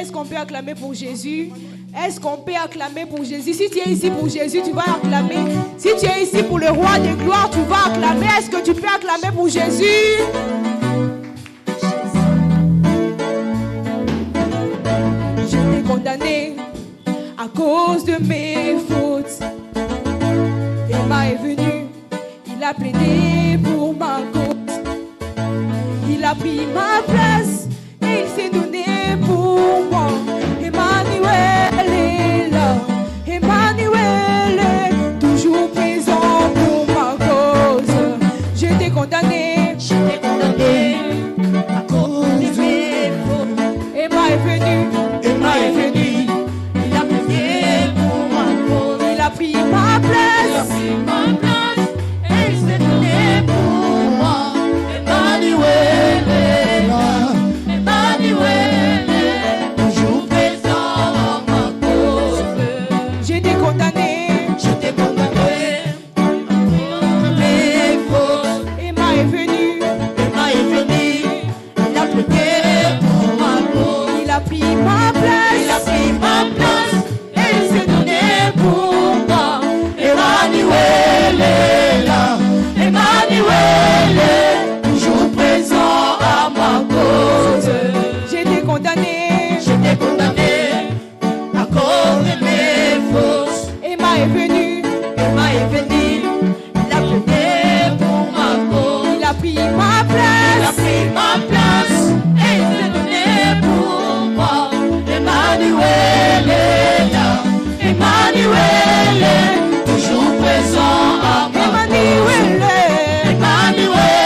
Est-ce qu'on peut acclamer pour Jésus? Est-ce qu'on peut acclamer pour Jésus? Si tu es ici pour Jésus, tu vas acclamer. Si tu es ici pour le roi des gloires, tu vas acclamer. Est-ce que tu peux acclamer pour Jésus? J'étais condamné à cause de mes fautes. Emma est venu, il a plaidé pour ma cause. Il a pris ma place et il s'est donné pour moi. Emmanuel est là, Emmanuel est toujours présent pour ma cause. J'étais condamné à cause de mes fautes. Emma est venu, il a prié pour ma cause. Il a pris ma place, et il s'est donné pour moi. Emmanuel est là, Emmanuel est toujours présent à ma cause. J'étais condamné à cause de mes fautes. Emma est venu, il a prié pour ma cause. Il a pris ma place, et il s'est donné pour moi. Emmanuel est là, Emmanuel est toujours présent à ma cause. J'étais condamné à cause de mes fautes. Emma est venu, il a prié pour ma cause. Il a pris ma place, et il s'est donné pour moi. Emmanuel est là, Emmanuel est toujours présent à ma cause. Emmanuel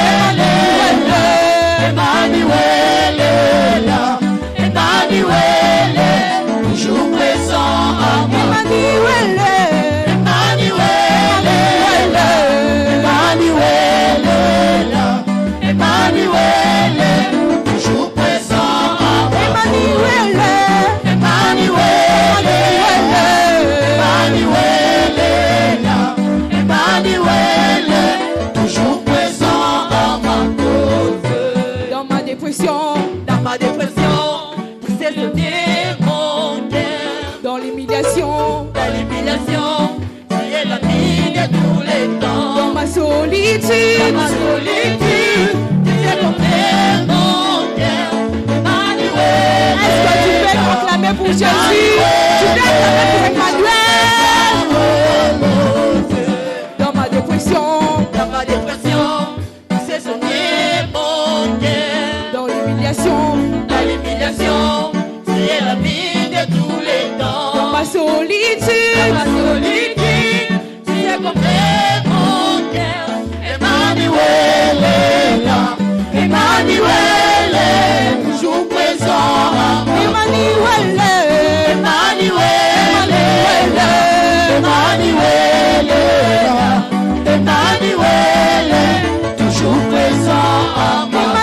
est là, Emmanuel est toujours présent à ma cause. Emmanuel est là, Emmanuel est toujours présent à ma cause. Emmanuel est là, Emmanuel est toujours présent à ma cause. Dans ma dépression, c'est donner mon cœur. Dans l'humiliation, c'est la vie de tous les temps. Dans ma solitude, c'est donner mon cœur. Emmanuel. Est-ce que tu peux acclamer pour Jésus? Tu peux acclamer pour Emmanuel. Dans ma dépression, c'est sonner mon cœur. Dans l'humiliation, c'est la vie de tous les temps. Dans ma solitude, c'est donner mon cœur. Emmanuel est là, Emmanuel est toujours présent. Emmanuel est là, Emmanuel est toujours présent à ma cause.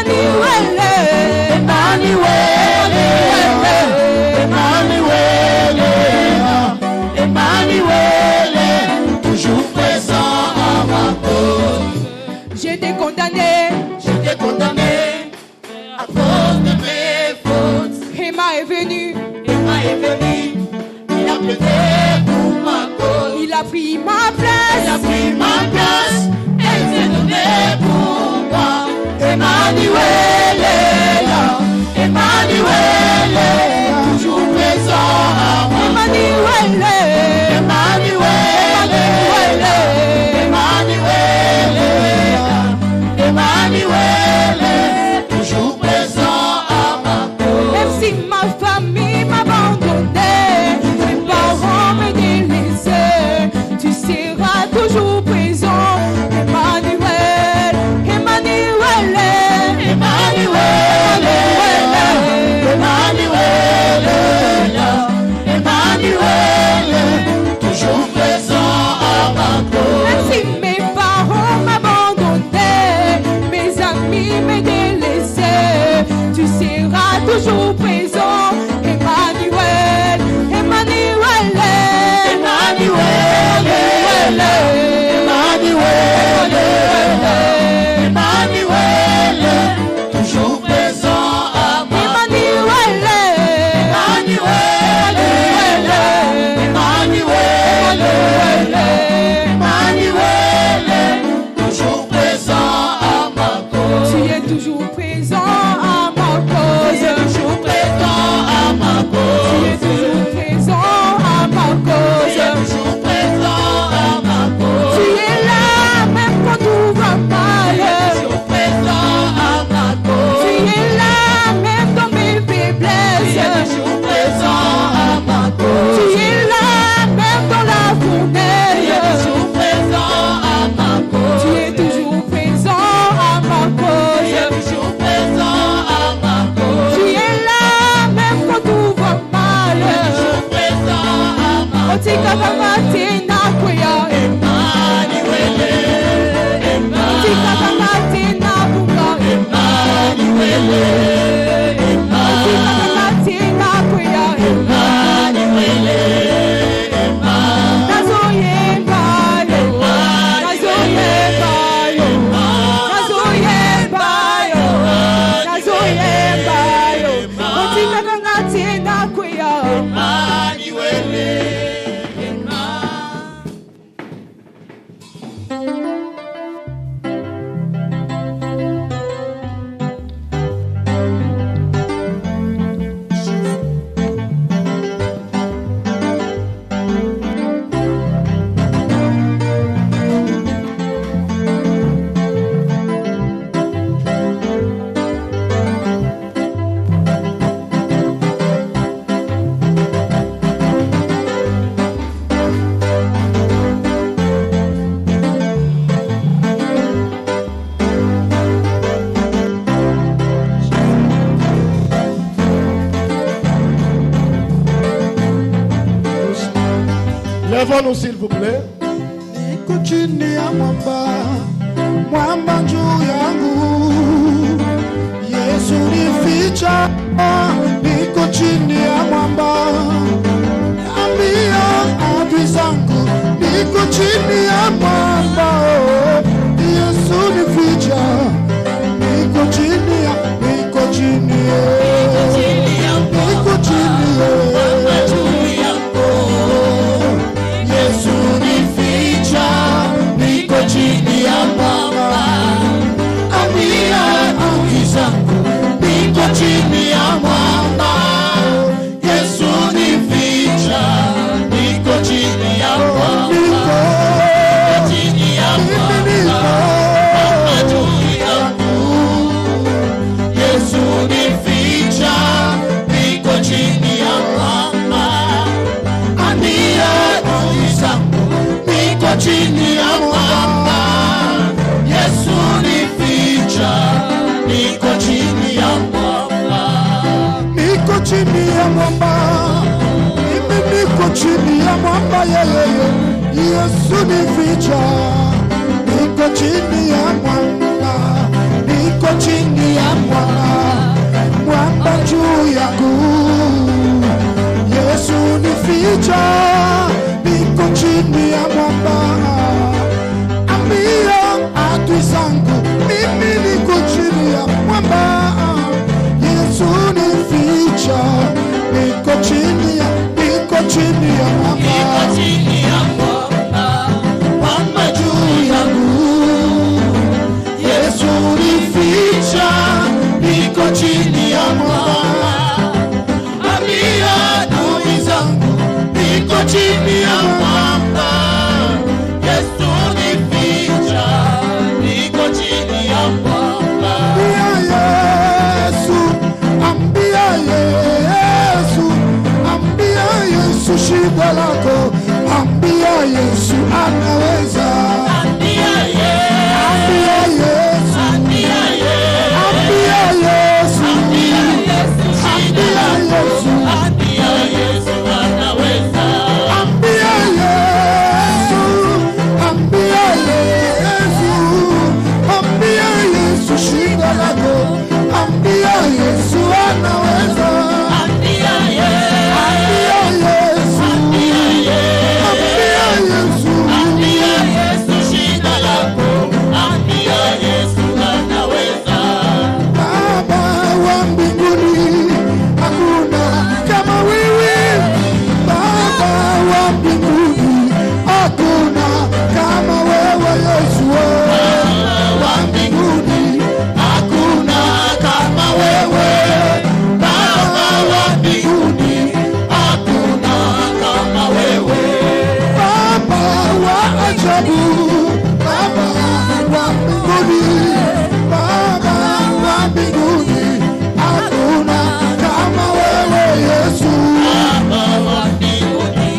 Emmanuel est toujours présent à ma cause. J'étais condamné à cause de mes fautes. Emma est venu, il a plaidé pour ma cause. Il a pris ma place, et il s'est donné pour moi. Emmanuel est là, Emmanuel est toujours présent à moi. Emmanuel est là, Emmanuel est toujours présent à ma cause. Même si ma famille m'abandonnait, mes parents me délaissaient, tu seras toujours présent. Emmanuel est toujours présent à ma cause. Même si mes parents m'abandonnaient, mes amis me délaissaient, tu seras toujours présent. Lèvons-nous s'il vous plaît. Niko chini ya mwamba, mwamba juu yangu. Yesu nificha, niko chini ya mwamba. Ambia adui zangu, niko chini ya mwamba. Yesu nificha, niko chini ya, niko chini ya, niko chini ya mwamba juu yangu. Yesu nificha, niko chini ya mwamba. Ambia adui zangu, niko chini ya mwamba. Yesu nificha, niko chini ya mwamba. Chini ya mwamba, mwamba juu yangu. Yesu nificha, niko chini ya mwamba. Ambia adui zangu, niko chini ya mwamba. Yesu nificha, niko chini ya mwamba. Niko chini ya mwamba. Mimi niko chini ya mwamba yeye. Yesu nificha, niko chini ya mwamba. Niko chini ya mwamba. Mwamba juu yangu. Yesu nificha, niko chini ya mwamba. Ambia adui zangu, mimi niko chini ya mwamba. Yesu nificha, niko chini ya, niko chini ya mwamba. Niko chini ya mwamba, mwamba juu yangu. Yesu nificha, niko chini ya mwamba. Ambia adui zangu, niko chini ya mwamba. Yesu nificha, niko chini ya mwamba. Ambia Yesu, ambia Yesu shida lako. Ambia Yesu anaweza. Ambia Yesu, ambia Yesu, ambia Yesu, ambia Yesu anaweza. Ambia Yesu, ambia Yesu, ambia Yesu shida lako. Ambia Yesu anaweza. Ambia Yesu, ambia Yesu, ambia Yesu shida lako. Ambia Yesu anaweza. Baba wa mbinguni, hakuna kama wewe. Baba wa mbinguni, hakuna kama wewe Yesu. Baba wa mbinguni, hakuna kama wewe. Baba wa mbinguni, hakuna kama wewe. Baba wa ajabu, Baba wa mbinguni, Baba wa mbinguni, hakuna kama wewe Yesu. Baba wa mbinguni,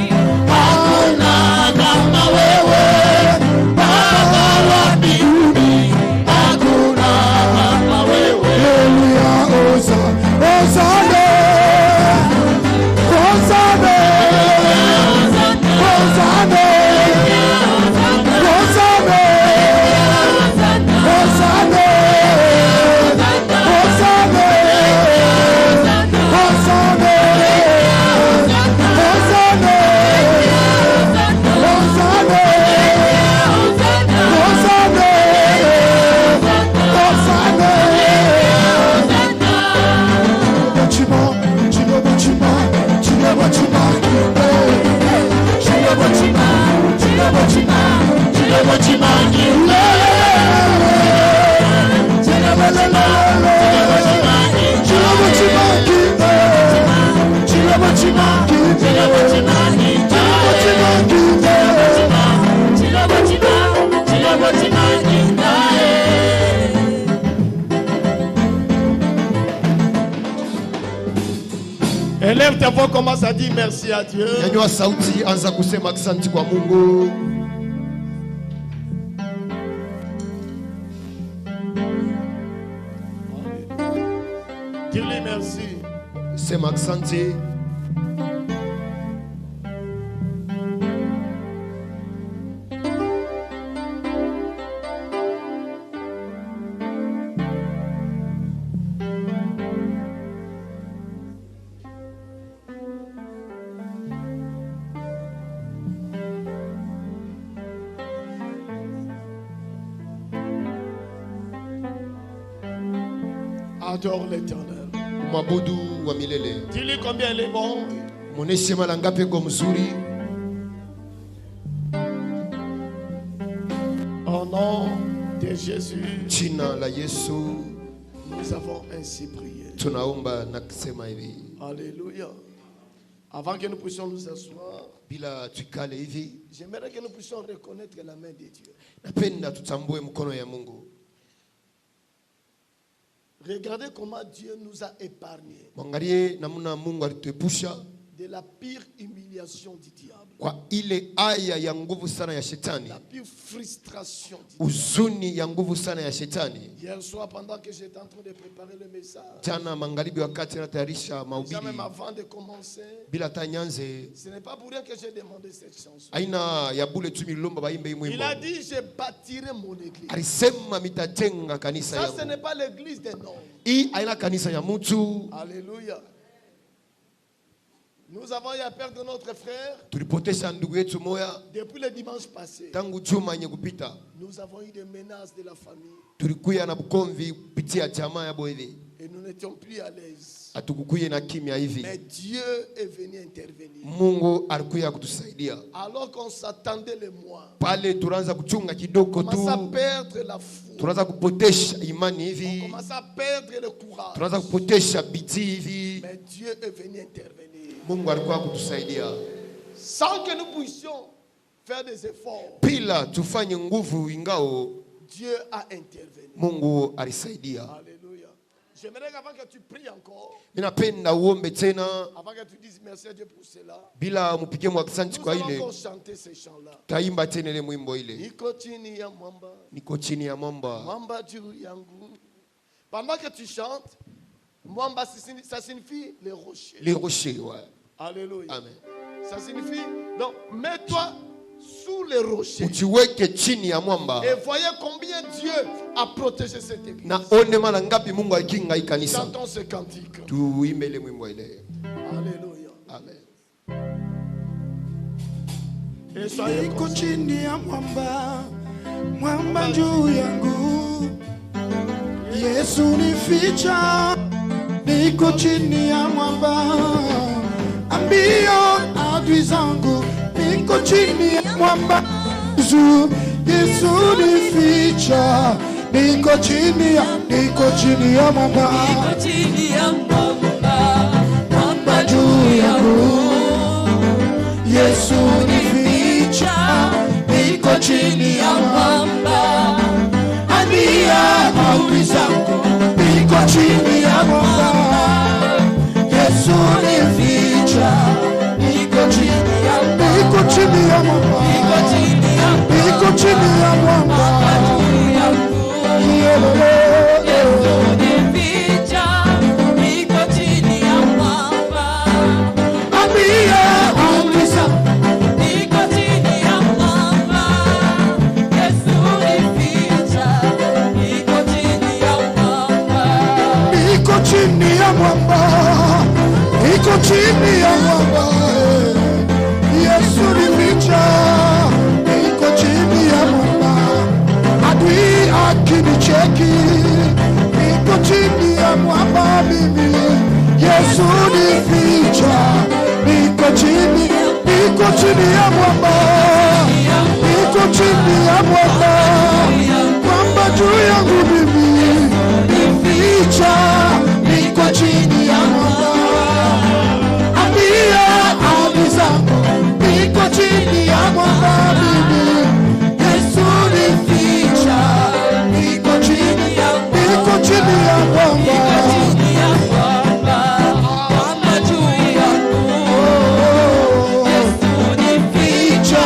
hakuna kama wewe. Baba wa mbinguni, hakuna kama wewe. Haleluya, Hosana, Hosana, Hosana, Hosana, Élève ta voix, commence à dire merci à Dieu. Nyanyua sauti, anza kusema asante kwa Mungu. Dis-lui merci. Sema asante. Adore l'Éternel. Mwabudu wa milele. Dis-lui combien il est bon. Muoneshe mara ngapi yuko mzuri. Au nom de Jésus, Jina la Yesu nous avons ainsi prié. tunaomba na kusema hivi. Alléluia. Avant que nous puissions nous asseoir, Bila tukale hivi, j'aimerais que nous puissions reconnaître la main de Dieu. napenda tutambue mkono ya Mungu. Regardez comment Dieu nous a épargnés Mwangalie namna Mungu alituepusha de la pire humiliation du diable, kwa ile aya ya nguvu sana ya shetani, la pire frustration du diable. uzuni ya nguvu sana ya shetani. Hier soir, pendant que j'étais en train de préparer le message, Jana magharibi wakati natayarisha déjà mahubiri même avant de commencer, bila tanyanze, ce n'est pas pour rien que j'ai demandé cette chanson. aina ya bule tu milomba baimbe hii Il mwimbo. a dit, je bâtirai mon église. Alisema mitajenga kanisa Ça, ce yangu. n'est pas l'église des noms. Hii aina kanisa ya mtu. Alléluia. Nous avons eu à perdre notre frère Tulipotesha ndugu yetu moya depuis le dimanche passé. tangu juma yenye kupita. Nous avons eu des menaces de la famille Tulikuya na bukomvi kupitia jamaa ya boivi. et nous n'étions plus à l'aise. Hatukukuye na kimya hivi. Mais Dieu est venu intervenir. Mungu alikuya kutusaidia. Alors qu'on s'attendait les mois, Pale tunaanza kuchunga kidogo on commence à tu. perdre la foi. Tunaanza kupotesha imani On hivi. commence à perdre le courage. Tunaanza kupotesha bidii hivi. Mais Dieu est venu intervenir. Mungu alikuwa kutusaidia. Sans que nous puissions faire des efforts, Pila tufanye nguvu ingao Dieu a intervenu. Mungu alisaidia. Alléluia. J'aimerais qu'avant que tu pries encore, Ninapenda uombe tena avant que tu dises merci à Dieu pour cela, bila mupige mwakisanti nous kwa allons ile. encore chanter ces chants-là. Taimba tena ile mwimbo ile. Niko chini ya mwamba, Niko chini ya mwamba. mwamba juu yangu. Pendant que tu chantes, mwamba, ça signifie les rochers. Les rochers, ouais. Alléluia. Amen. Ça signifie, donc, mets-toi sous les rochers. Uchiweke chini ya mwamba. Et voyez combien Dieu a protégé cette église. Na one mara ngapi Mungu alikinga hii kanisa. Chantons ce cantique. Tuimbe ile mwimbo ile. Alléluia. Amen. Et soyez Niko conscients. chini ya mwamba, mwamba juu yangu. Yesu nificha, niko chini ya mwamba. Ambio adui zangu, niko chini ya mwamba. Yesu nificha, niko chini ya mwamba. Mwamba juu yangu. Yesu nificha, niko chini ya mwamba. Ambia adui zangu, niko chini ya mwamba. Yesu nificha, niko chini ya mwamba. Niko chini ya mwamba. Niko chini ya mwamba. Ambia adui zangu, niko chini ya mwamba. Niko chini ya mwamba. Yesu nificha, niko chini ya mwamba. Adui akinicheki, niko chini ya mwamba mimi. Yesu nificha, niko chini ya mwamba. Niko chini ya mwamba. Mwamba juu yangu mimi. Nificha, niko chini ya mwamba. Ambia adui zangu, niko chini ya mwamba mimi. Yesu nificha, niko chini ya mwamba. Nificha,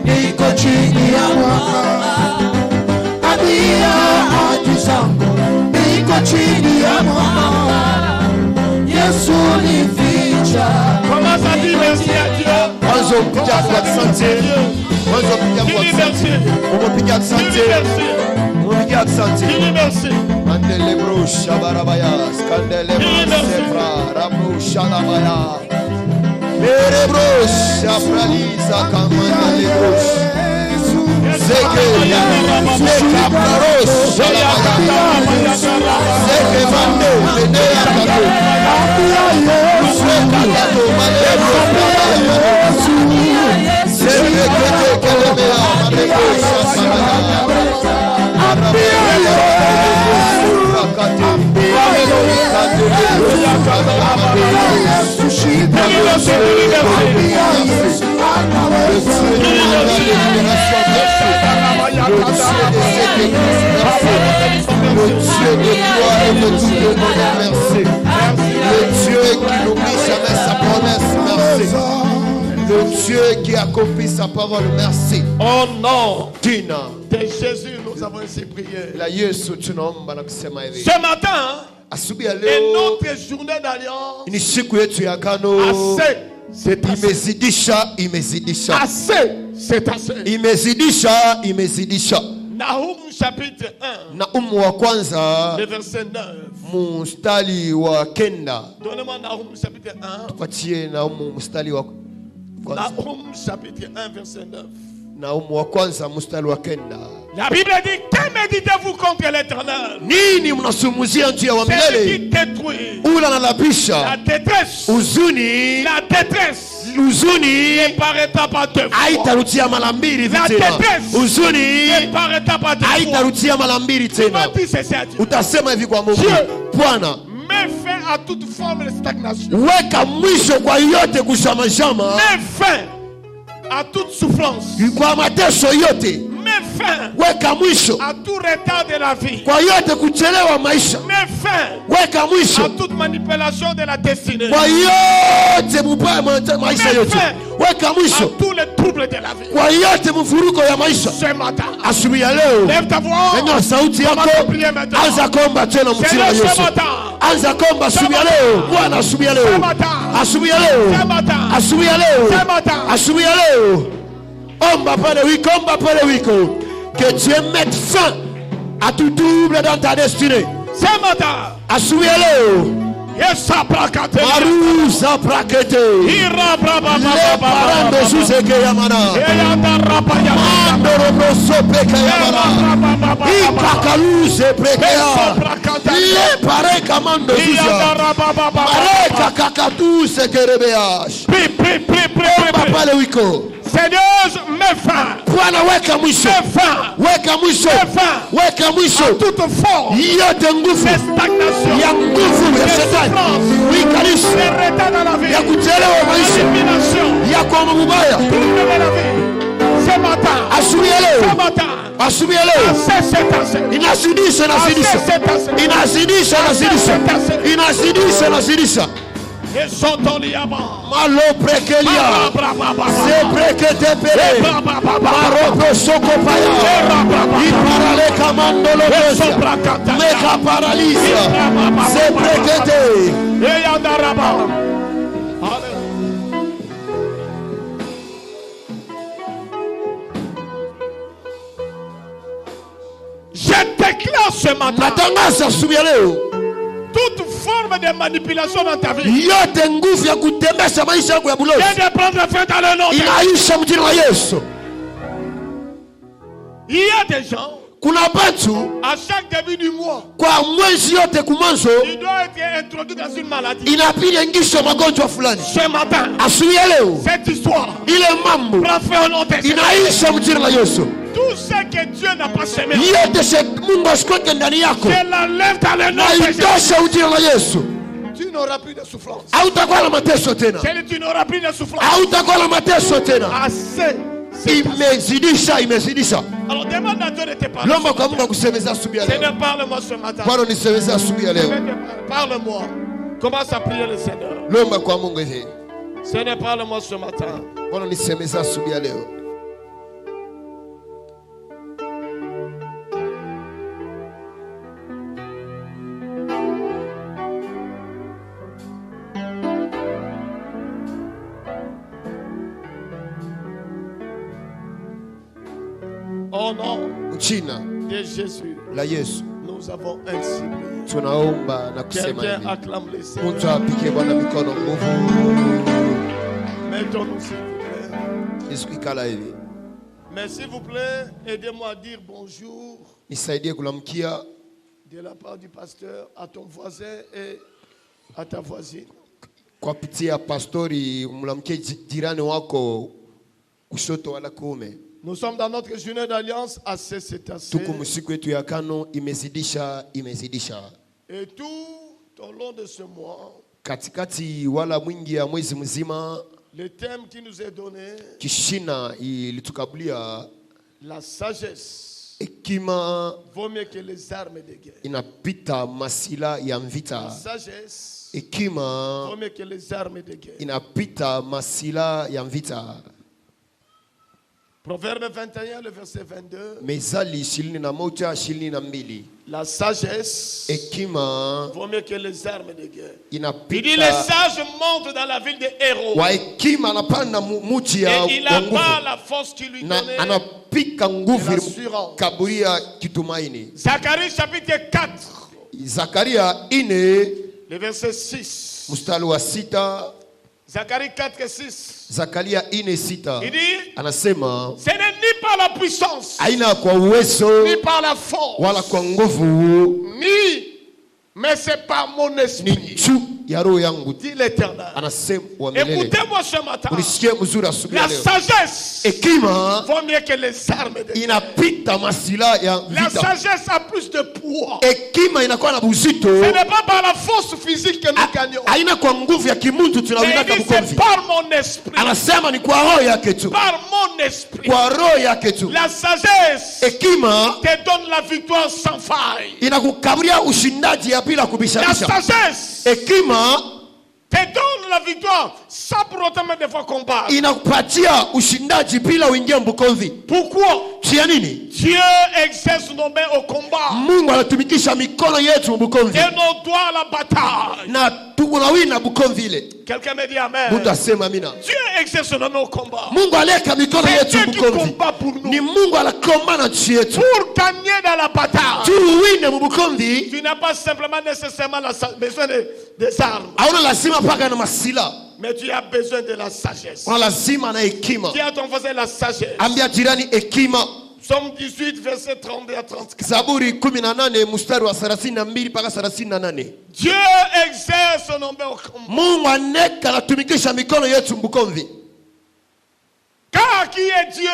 niko chini ya mwamba. Ambia adui zangu, niko chini ya mwamba. Yesu nificha. Commence à dire merci à Dieu. Mwanzo kupiga kwa asante. Mwanzo kupiga kwa Dis-lui asante. merci. Umepiga asante. Dis-lui merci. Umepiga asante. Dis-lui merci. Andele brusha barabaya. Skandele brusha rabusha labaya. Mere brusha praliza kamanda le brusha. Le Dieu de gloire et de tout le monde, merci. Le Dieu qui n'oublie jamais sa promesse, merci. Le Dieu qui accomplit sa parole, merci. Oh non, Tina. de Jésus nous avons ainsi prié. Ce matin, une autre journée d'alliance. Assez, c'est assez. Assez, c'est assez. Imezidisha. Nahum chapitre 1. Nahum wa kwanza. Le verset 9. Mstari wa kenda. Donnez-moi Nahum chapitre 1. Tupatie Nahum mstari wa kwanza. Nahum chapitre 1 verset 9. Nahum wa kwanza mstari wa kenda. La Bible dit, que méditez-vous contre l'Éternel? Nini mnasumuzia njia wa milele? C'est qui détruit. Ula nalapisha. La détresse. Uzuni. La détresse. Uzuni. Ne paraîtra pas deux fois. Haitarudia mara mbili La tena. détresse. Uzuni. Ne paraîtra pas deux fois. Haitarudia mara mbili tena. Utasema hivi kwa Mungu. Bwana, mets fin à toute forme de stagnation. weka mwisho kwa yote kushamashama. Mets fin à toute souffrance. Kwa mateso yote. Mets fin weka mwisho à tout retard de la vie. kwa yote kuchelewa maisha. Mets fin weka mwisho à toute manipulation de la destinée. kwa yote mubaya maisha yote. Weka mwisho à tous les troubles de la vie. kwa yote mvuruko ya maisha. Ce matin, asubuhi ya leo, lève ta voix. Nyanyua sauti yako, anza kuomba tena mjina wa Yesu. Anza kuomba asubuhi ya leo. Bwana, asubuhi ya leo, asubuhi ya leo, asubuhi ya leo, asubuhi ya leo. Omba pale wiko, omba pale wiko. Que Dieu mette fin à tout double dans ta destinée. Ce matin, asubuhi ya leo. Yesa prakate. Maruza prakete. Ira braba baba baba. Parando suseke yamana. Eyanda rapa yamana. Mandoro broso peke yamana. Ikakaluze prekea. Le pareka mando suza. Pareka kakatuse kerebeash. Omba pale wiko. Seigneur, mets fin. Bwana, weka mwisho. Weka mwisho. Weka mwisho. Toute forme yote nguvu de stagnation, ya nguvu ya shetani, uikalisha ya kuchelewa maisha, ya kwa mubaya. Ce matin, asubuhi ya leo, asubuhi ya leo, inazidisha, inazidisha, inazidisha, inazidisha, inazidisha, inazidisha. Malo prekelia se prekete pere maropo soko paya iparale kamandolo bosa meka paralisia se prekete eyandaraba. Je déclare ce matin, natangaza asubuhi ya leo, toute forme de manipulation dans ta vie yote nguvu ya kutembesha maisha yako ya bulozi vient de prendre fin dans le nom de inaisha mjina wa Yesu. Il y a des gens, kuna batu à chaque début du mois, kwa mwezi yote kumwanzo il doit être introduit dans une maladie. inabidi ingishwe magonjwa fulani. Ce matin, asubuhi ya leo, cette histoire ile mambo prend fin au nom de Jésus. inaisha mjina la Yesu. Tout ce que Dieu n'a pas semé, yote Mungu asikweke ndani yako, je l'enlève dans le nom de Jésus. aitoshe ujina la Yesu. Tu n'auras plus de souffrance. Hautakuwa na mateso tena, Tu n'auras plus de souffrance. hautakuwa na mateso tena. Assez. Imezidisha, imezidisha. Alors demande à Dieu de te parler. Lomba kwa Mungu akusemeza asubuhi ya leo. Seigneur, parle-moi ce matin. Bwana, nisemeza asubuhi ya leo. Parle-moi. Commence à prier le Seigneur. Lomba kwa Mungu hivi. Seigneur, parle-moi ce matin. Bwana, nisemeza asubuhi ya leo. Oh non, Mchina de Jésus, la Yesu, nous avons ainsi prié. tunaomba na kusema Quelqu'un hivi. acclame le Seigneur. Mtu apike Bwana mikono nguvu. Mettons-nous s'il vous plaît. Yesu ikala hivi. Mais s'il vous plaît, aidez-moi à dire bonjour Nisaidie kulamkia de la part du pasteur à ton voisin et à ta voisine. kwa pitia pastori, mlamkie jirani wako kushoto wala kuume. Nous sommes dans notre journée d'alliance à CCTC. Tuko msiku yetu ya kano imezidisha. Et tout au long de ce mois, Katikati wala mwingi ya mwezi mzima, le thème qui nous est donné, kishina ilitukabulia la sagesse, hekima vaut mieux que les armes de guerre. inapita masila ya La mvita. sagesse Hekima vaut mieux que les armes de guerre. inapita masila ya mvita. Proverbe 21, le verset 22. Mezali 21:22. La sagesse Hekima vaut mieux que les armes de guerre. inapita. Il dit les sages montent dans la ville des héros. Wa hekima anapanda muji ya Et il a nguvu. pas la force qui lui Na donnait. anapika nguvu l'assurance. kaburia kitumaini. Zacharie chapitre 4, Zakaria 4 le verset 6. mstari wa 6. Zacharie 4, 6. Zakaria 4:6 Il dit, anasema ce n'est ni par la puissance, aina kwa uwezo ni par la force, wala kwa nguvu, mais c'est par mon ni esprit, juu ya roho yangu, dit l'Éternel. anasema wa milele. Écoutez-moi ce matin. Unisikie mzuri asubuhi La ya leo. sagesse Hekima vaut mieux que les armes de guerre. inapita masila ya La vita. sagesse a plus de poids. Hekima inakuwa na buzito. Ce n'est pas par la force physique que nous gagnons. Haina kwa nguvu ya kimuntu Mais tunawinaka il dit, c'est bukomvi. par mon esprit. Anasema ni kwa roho yake tu. Par mon esprit. Kwa roho yake tu. La sagesse Hekima te donne la victoire sans faille. inakukaburia ushindaji ya bila La kubishabisha. sagesse Hekima te donne la victoire sans pour autant même des fois combattre. inakupatia ushindaji bila uingie mbukomvi. Pourquoi? Chia nini? Dieu exerce nos mains au combat Mungu anatumikisha mikono yetu mbukomvi. et nos doigts à la bataille. Na tunawina bukomvi ile. Quelqu'un me dit amen. Mungu asema amina. Dieu exerce nos mains au combat. Mungu aleka mikono C'est yetu Dieu qui mbukomvi. combat pour nous. Ni Mungu anakombana nchi yetu. Pour gagner dans la bataille, Tuwine mbukomvi. tu n'as pas simplement nécessairement besoin des armes, Hauna lazima paka na masila. mais tu as besoin de la sagesse. Una lazima na hekima. Dis à ton voisin la sagesse. Ambia jirani hekima. Psaume 18, verset 32 à 34. Zaburi 18 mstari wa 32 mpaka 38. Dieu exerce nos mains au combat. Mungu aneka anatumikisha mikono yetu mbukomvi. Car qui est Dieu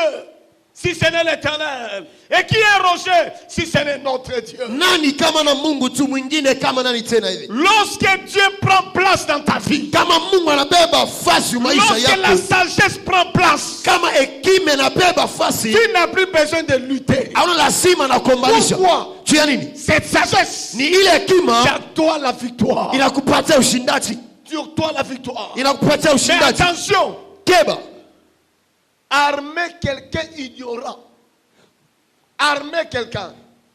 si ce n'est l'Éternel? Et qui est rocher si ce n'est notre Dieu? Nani kama na Mungu tu, mwingine kama nani tena hivi? Lorsque Dieu prend place dans ta vie, Kama Mungu anabeba fasi maisha lorsque la yako, sagesse prend place, kama hekima inabeba fasi, tu n'as plus besoin de lutter. hauna lazima na kuombanisha. Pourquoi? Juu ya nini? Cette sagesse, Ni ile hekima c'est à toi la victoire. inakupatia ushindaji. Sur toi la victoire. Inakupatia Mais ushindaji. attention, Keba, armer quelqu'un ignorant. Armer quelqu'un.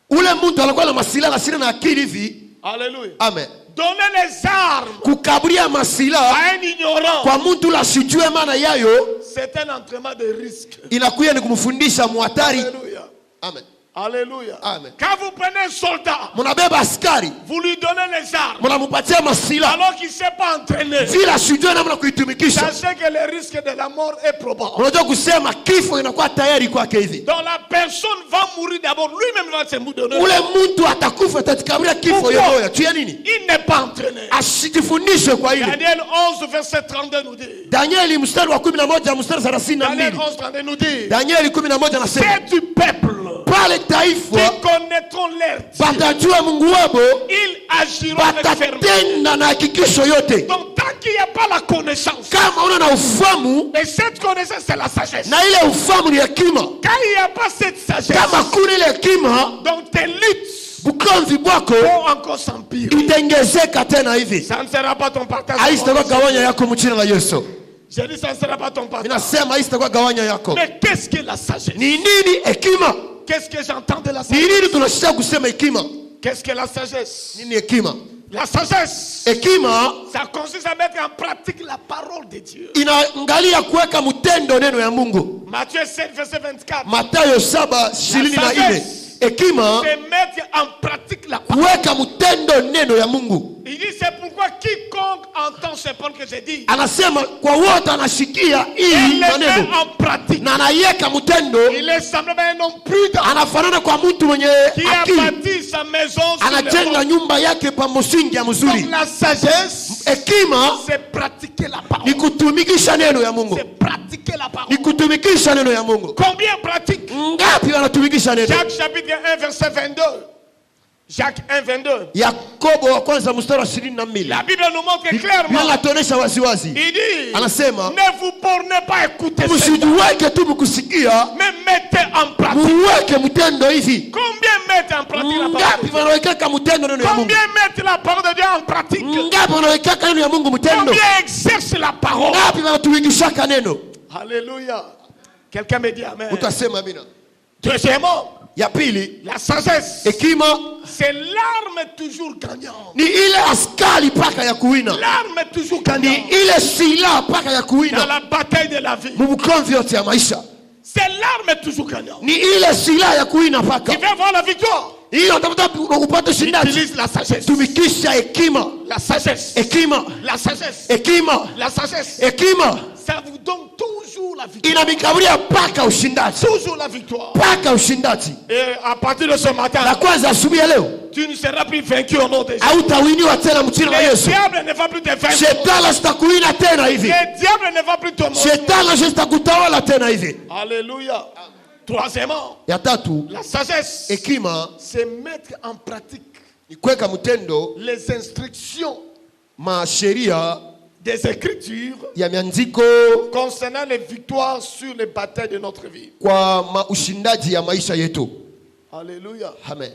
ule mtu anakuwa na masila sina na akili hivi. Alléluia. Amen. Donner les armes Kukaburia masila à un ignorant, kwa mtu la sijue maana yayo, c'est un entraînement de risque. inakuya ni kumfundisha muhatari. Alléluia. Amen. Alléluia. Amen. Quand vous prenez un soldat, Munabeba askari, vous lui donnez les armes, munamupatia masila alors qu'il ne s'est pas entraîné. vila sijue namna kuitumikisha. Sachez que le risque de la mort est probable. Unajua kusema kifo inakuwa tayari kwake hivi. Donc la personne va mourir d'abord, lui-même va se mourir. Ule mtu atakufa atakaburia kifo yoyoya. Tu ya nini? Il n'est pas entraîné. Asijifundishe kwa hili. Daniel 11, verset 32 nous dit. Danieli mstari wa 11 mstari Daniel 32. 11, 32 nous dit. Danieli 11 anasema C'est du peuple pale taifa qui connaîtront leur Dieu. batajua Mungu wabo, Ils agiront avec fermeté. batatenda na hakikisho yote. Donc tant qu'il n'y a pas la connaissance, Kama una na ufamu, et cette connaissance c'est la sagesse. na ile ufamu ni hekima. Quand il n'y a pas cette sagesse, Kama kuna ile hekima, donc tes luttes bukomvi bwako vont encore s'empirer. itengezeka tena hivi. Ça ne sera pas ton partage. Haisitakuwa gawanya yako mchina la Yesu. J'ai dit ça ne sera pas ton partage. Ninasema haisitakuwa gawanya yako. Mais qu'est-ce que la sagesse? Ni nini hekima? Qu'est-ce que j'entends de la Ni sagesse? nini tunashika kusema hekima? Qu'est-ce que la sagesse? Nini hekima? La sagesse, Hekima ça consiste à mettre en pratique la parole de Dieu. inaangalia kuweka mtendo neno ya Mungu. Matthieu 7, verset 24. Mathayo 7:24. Hekima C'est mettre en pratique la parole. kuweka mtendo neno ya Mungu. Il dit c'est pourquoi quiconque entend ces paroles que j'ai dit, anasema kwa wote anashikia il hii les met maneno en pratique. na anaiweka mtendo, Il est semblable à un homme prudent anafanana kwa mtu mwenye qui a akili, bâti sa maison sur les anajenga rocs. nyumba yake pa msingi ya mzuri. Donc la sagesse, Hekima c'est pratiquer la parole. ni kutumikisha neno ya Mungu, C'est pratiquer la parole. ni kutumikisha neno ya Mungu. Combien pratique? Ngapi wanatumikisha neno? Jacques chapitre 1 verset 22. Jacques 1 22. Yakobo wa kwanza mstari wa 22. La Bible nous montre clairement. Biblia inatuonesha waziwazi. Il dit, Anasema, ne vous bornez pas à écouter ça, msijiweke tu mkusikia, mais mettez en pratique. muweke mtendo hivi. Combien mettent en pratique la parole Ngapi de Dieu? wanaweka mtendo neno ya Mungu? Combien mettent la parole de Dieu en pratique? Ngapi wanaweka neno ya Mungu mtendo? Combien exercent la parole? Ngapi wanatumikisha neno? Alléluia. Quelqu'un me dit amen. Utasema amina. Deuxièmement, Ya pili, la sagesse. hekima C'est l'arme toujours gagnante. ni ile askari paka ya kuwina, L'arme toujours ni gagnante ile silaha paka ya dans kuwina la bataille de la vie. mbukomvi yote ya maisha. C'est l'arme toujours gagnante Ni ile silaha ya kuwina paka qui va voir la victoire. hiyo, utafuta upate ushindi. Utilise la sagesse. Tumikisha hekima, La sagesse. hekima, La sagesse. hekima, La sagesse. hekima Ça vous donne toujours la victoire. inamikabulia paka ushindaji, Toujours la victoire. paka ushindaji. Et à partir de ce La matin, kwanza asubuhi ya leo tu ne seras plus vaincu au nom de Jésus. hautawiniwa tena mchina wa Le Yesu. diable ne va plus te vaincre. Shetani sitakuwina tena hivi, Le diable ne va plus te mordre. shetani sitakutawala tena hivi. Alléluia. Troisièmement, Ya tatu, la sagesse, hekima c'est mettre en pratique ni kuweka mtendo les instructions masheria des Écritures ya miandiko concernant les victoires sur les batailles de notre vie. kwa ushindaji ya maisha yetu. Alléluia. Amen.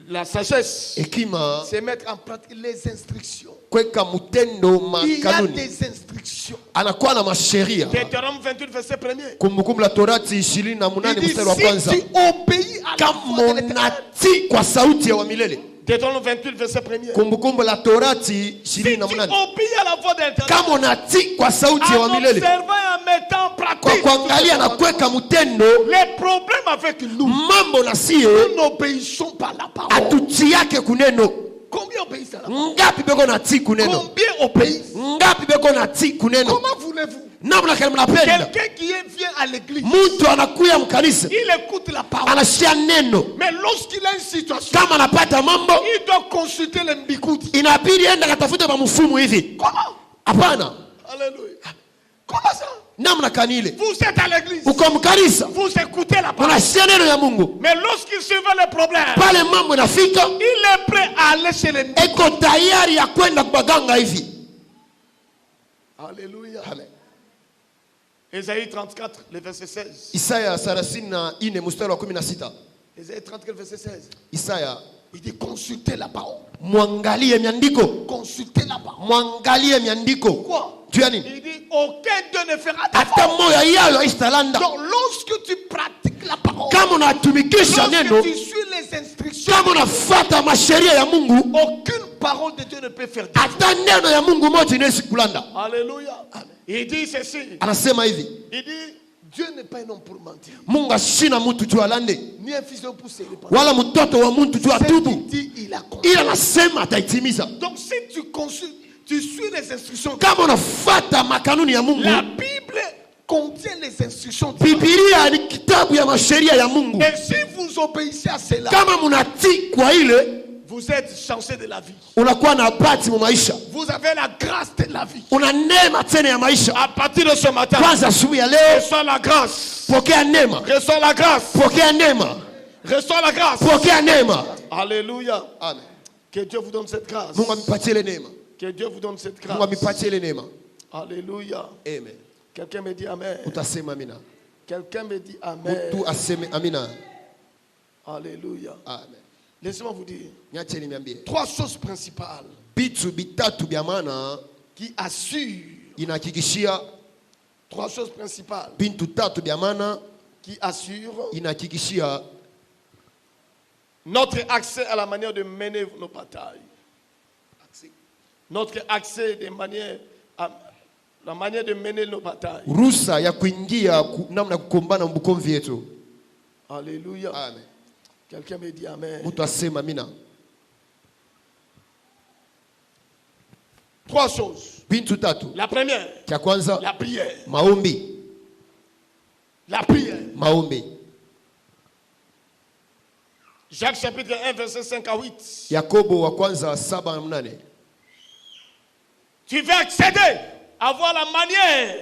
La sagesse, Hekima c'est mettre en pratique les instructions. kuweka mtendo Il y a makanuni, des instructions. anakuwa na masheria. Deutéronome 28, verset 1er. Kumbukumbu la Torati 28 Il dit, mstari wa kwanza, si tu obéis à la kama voix de l'Éternel. unatii kwa sauti ya wa milele. Deutéronome 28, verset 1er. Kumbukumbu la Torati Si tu 28, obéis à la voix de l'Éternel, kama unatii kwa sauti ya wa en milele, observant et en mettant en kwa pratique kuangalia na kuweka mtendo, les problèmes avec nous, mambo na sie nous n'obéissons pas à la parole. atuti yake kuneno. Combien obéissent à la parole? Ngapi beko natii kuneno? Combien obéissent? Ngapi beko natii kuneno? Comment voulez-vous? Namna kama mnapenda Quelqu'un qui vient à l'église, mtu anakuya mkanisa il écoute la parole. anashia neno, Mais lorsqu'il a une situation, kama anapata mambo il doit consulter les mbikudi. inabidi enda katafute mamfumu hivi. Comment? Hapana, Alléluia. Comment ça? namna kanile Vous êtes à l'église, uko mkanisa vous écoutez la parole. unashia neno ya Mungu, Mais lorsqu'il survient les problèmes, pale mambo inafika il est prêt à aller chez les mbikudi. eko tayari ya kwenda kubaganga hivi. Alléluia. Amen. Ésaïe 34, le verset 16. Isaya 34 mstari wa 16. Ésaïe 34, verset 16. Isaya, Il dit consultez la parole. mwangalie miandiko, Consultez la parole. mwangalie miandiko. Quoi? Tu as nini? Il dit aucun d'eux ne fera Hata d'effort. moya yayo haistalanda. Donc lorsque tu pratiques la parole, Kama unatumikisha neno, lorsque tu suis les instructions, kama unafuata masheria ya Mungu, aucune parole de Dieu ne peut faire d'effort. hata neno ya Mungu moja inaweza kulanda. Alléluia. Il dit ceci. Anasema hivi, Il dit Dieu n'est pas un homme pour mentir, Mungu ashina mtu juu alande, ni un fils d'homme pour se répandre. wala mtoto wa mtu juu Ce atubu. qu'il dit, il a compris. Ila anasema ataitimiza. Donc si tu consultes, tu suis les instructions. Kama unafuata makanuni ya Mungu, La Bible contient les instructions de Dieu. Biblia ni kitabu ya masheria ya Mungu. Et si vous obéissez à cela, Kama munatii kwa ile, vous êtes chanceux de la vie. unakuwa na bahati mu maisha, Vous avez la grâce de la vie. una neema tena ya maisha. À partir de ce matin, Kwanza asubuhi ya leo, reçois la grâce. pokea neema, Reçois la grâce. pokea neema, Reçois la grâce. pokea neema. Alléluia. Amen. Que Dieu vous donne cette grâce. Mungu amipatie ile neema. Que Dieu vous donne cette Mungu grâce. amipatie ile neema. Alléluia. Amen. Quelqu'un me dit Amen. Utasema amina. Quelqu'un me dit Amen. Mtu aseme amina. Alléluia. Amen. Laissez-moi vous dire Niache niambie. 3 choses principales Vitu vitatu vya maana qui assurent. inahakikishia, 3 choses principales vitu tatu vya maana qui assurent inahakikishia notre accès à la manière de mener nos batailles. Notre accès de manière à la manière de mener nos batailles. ruhusa ya kuingia namna kukombana mbukomvi yetu. Alléluia. Amen. Quelqu'un me dit Amen. Mtu asema amina. 3 choses. Vitu tatu. La première, Cha kwanza, la prière. maombi. La prière. Maombi. Jacques chapitre 1 verset 5 à 8. Yakobo wa kwanza 7 na 8. Tu veux accéder à voir la manière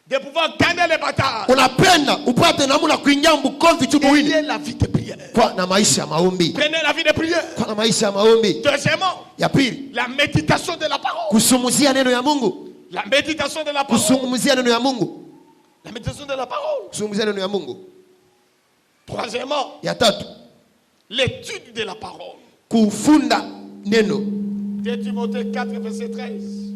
de pouvoir gagner les batailles. Unapenda upate namna kuingia mbukomvi chubuini. Ayez la vie de prière. Kwa na maisha ya maombi. Prenez la vie de prière. Kwa na maisha ya maombi. Deuxièmement, Ya pili, la méditation de la parole. kusumuzia neno ya Mungu. La méditation de la parole. Kusumuzia neno ya Mungu. La méditation de la parole. Kusumuzia neno ya Mungu. Troisièmement, Ya tatu, l'étude de la parole. kufunda neno. 2 Timothée 4 verset 13.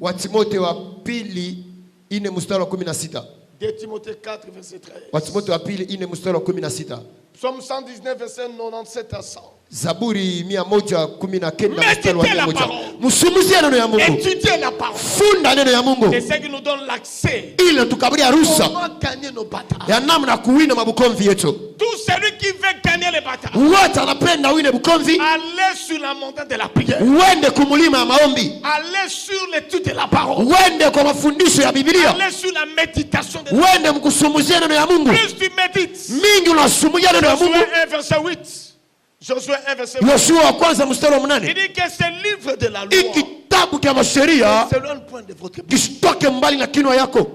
Wa Timotheo wa pili 4 mstari wa 16. 2 Timothée 4 verset 13. Wa Timotheo wa pili 4 mstari wa 16. Psaume 119 verset 97 à 100. Zaburi 119 mstari wa Méditez la 100. parole. Msumuzia neno ya Mungu. Étudiez la parole. Funda neno ya Mungu. C'est ce qui nous donne l'accès. Ile tukaburia ruhusa Comment gagner nos batailles. ya namna kuwina mabukomvi yetu. Tout celui qui veut gagner les batailles, Wote anapenda wine bukomvi. allez sur la montagne de la prière. Uende kumulima ya maombi. Allez sur l'étude de la parole. Uende kwa mafundisho ya Biblia. Allez sur la méditation de la Uende mkusumuzia neno ya Mungu. parole. Plus tu médites. Mingi unasumulia neno ya Mungu. Josué 1 verset 8. Josué 1 verset 8. Yoshua wa kwanza mstari wa 8. Il dit que ce livre de la loi Hiki kitabu cha sheria ne s'éloigne point de votre bouche. kisitoke mbali na kinywa yako.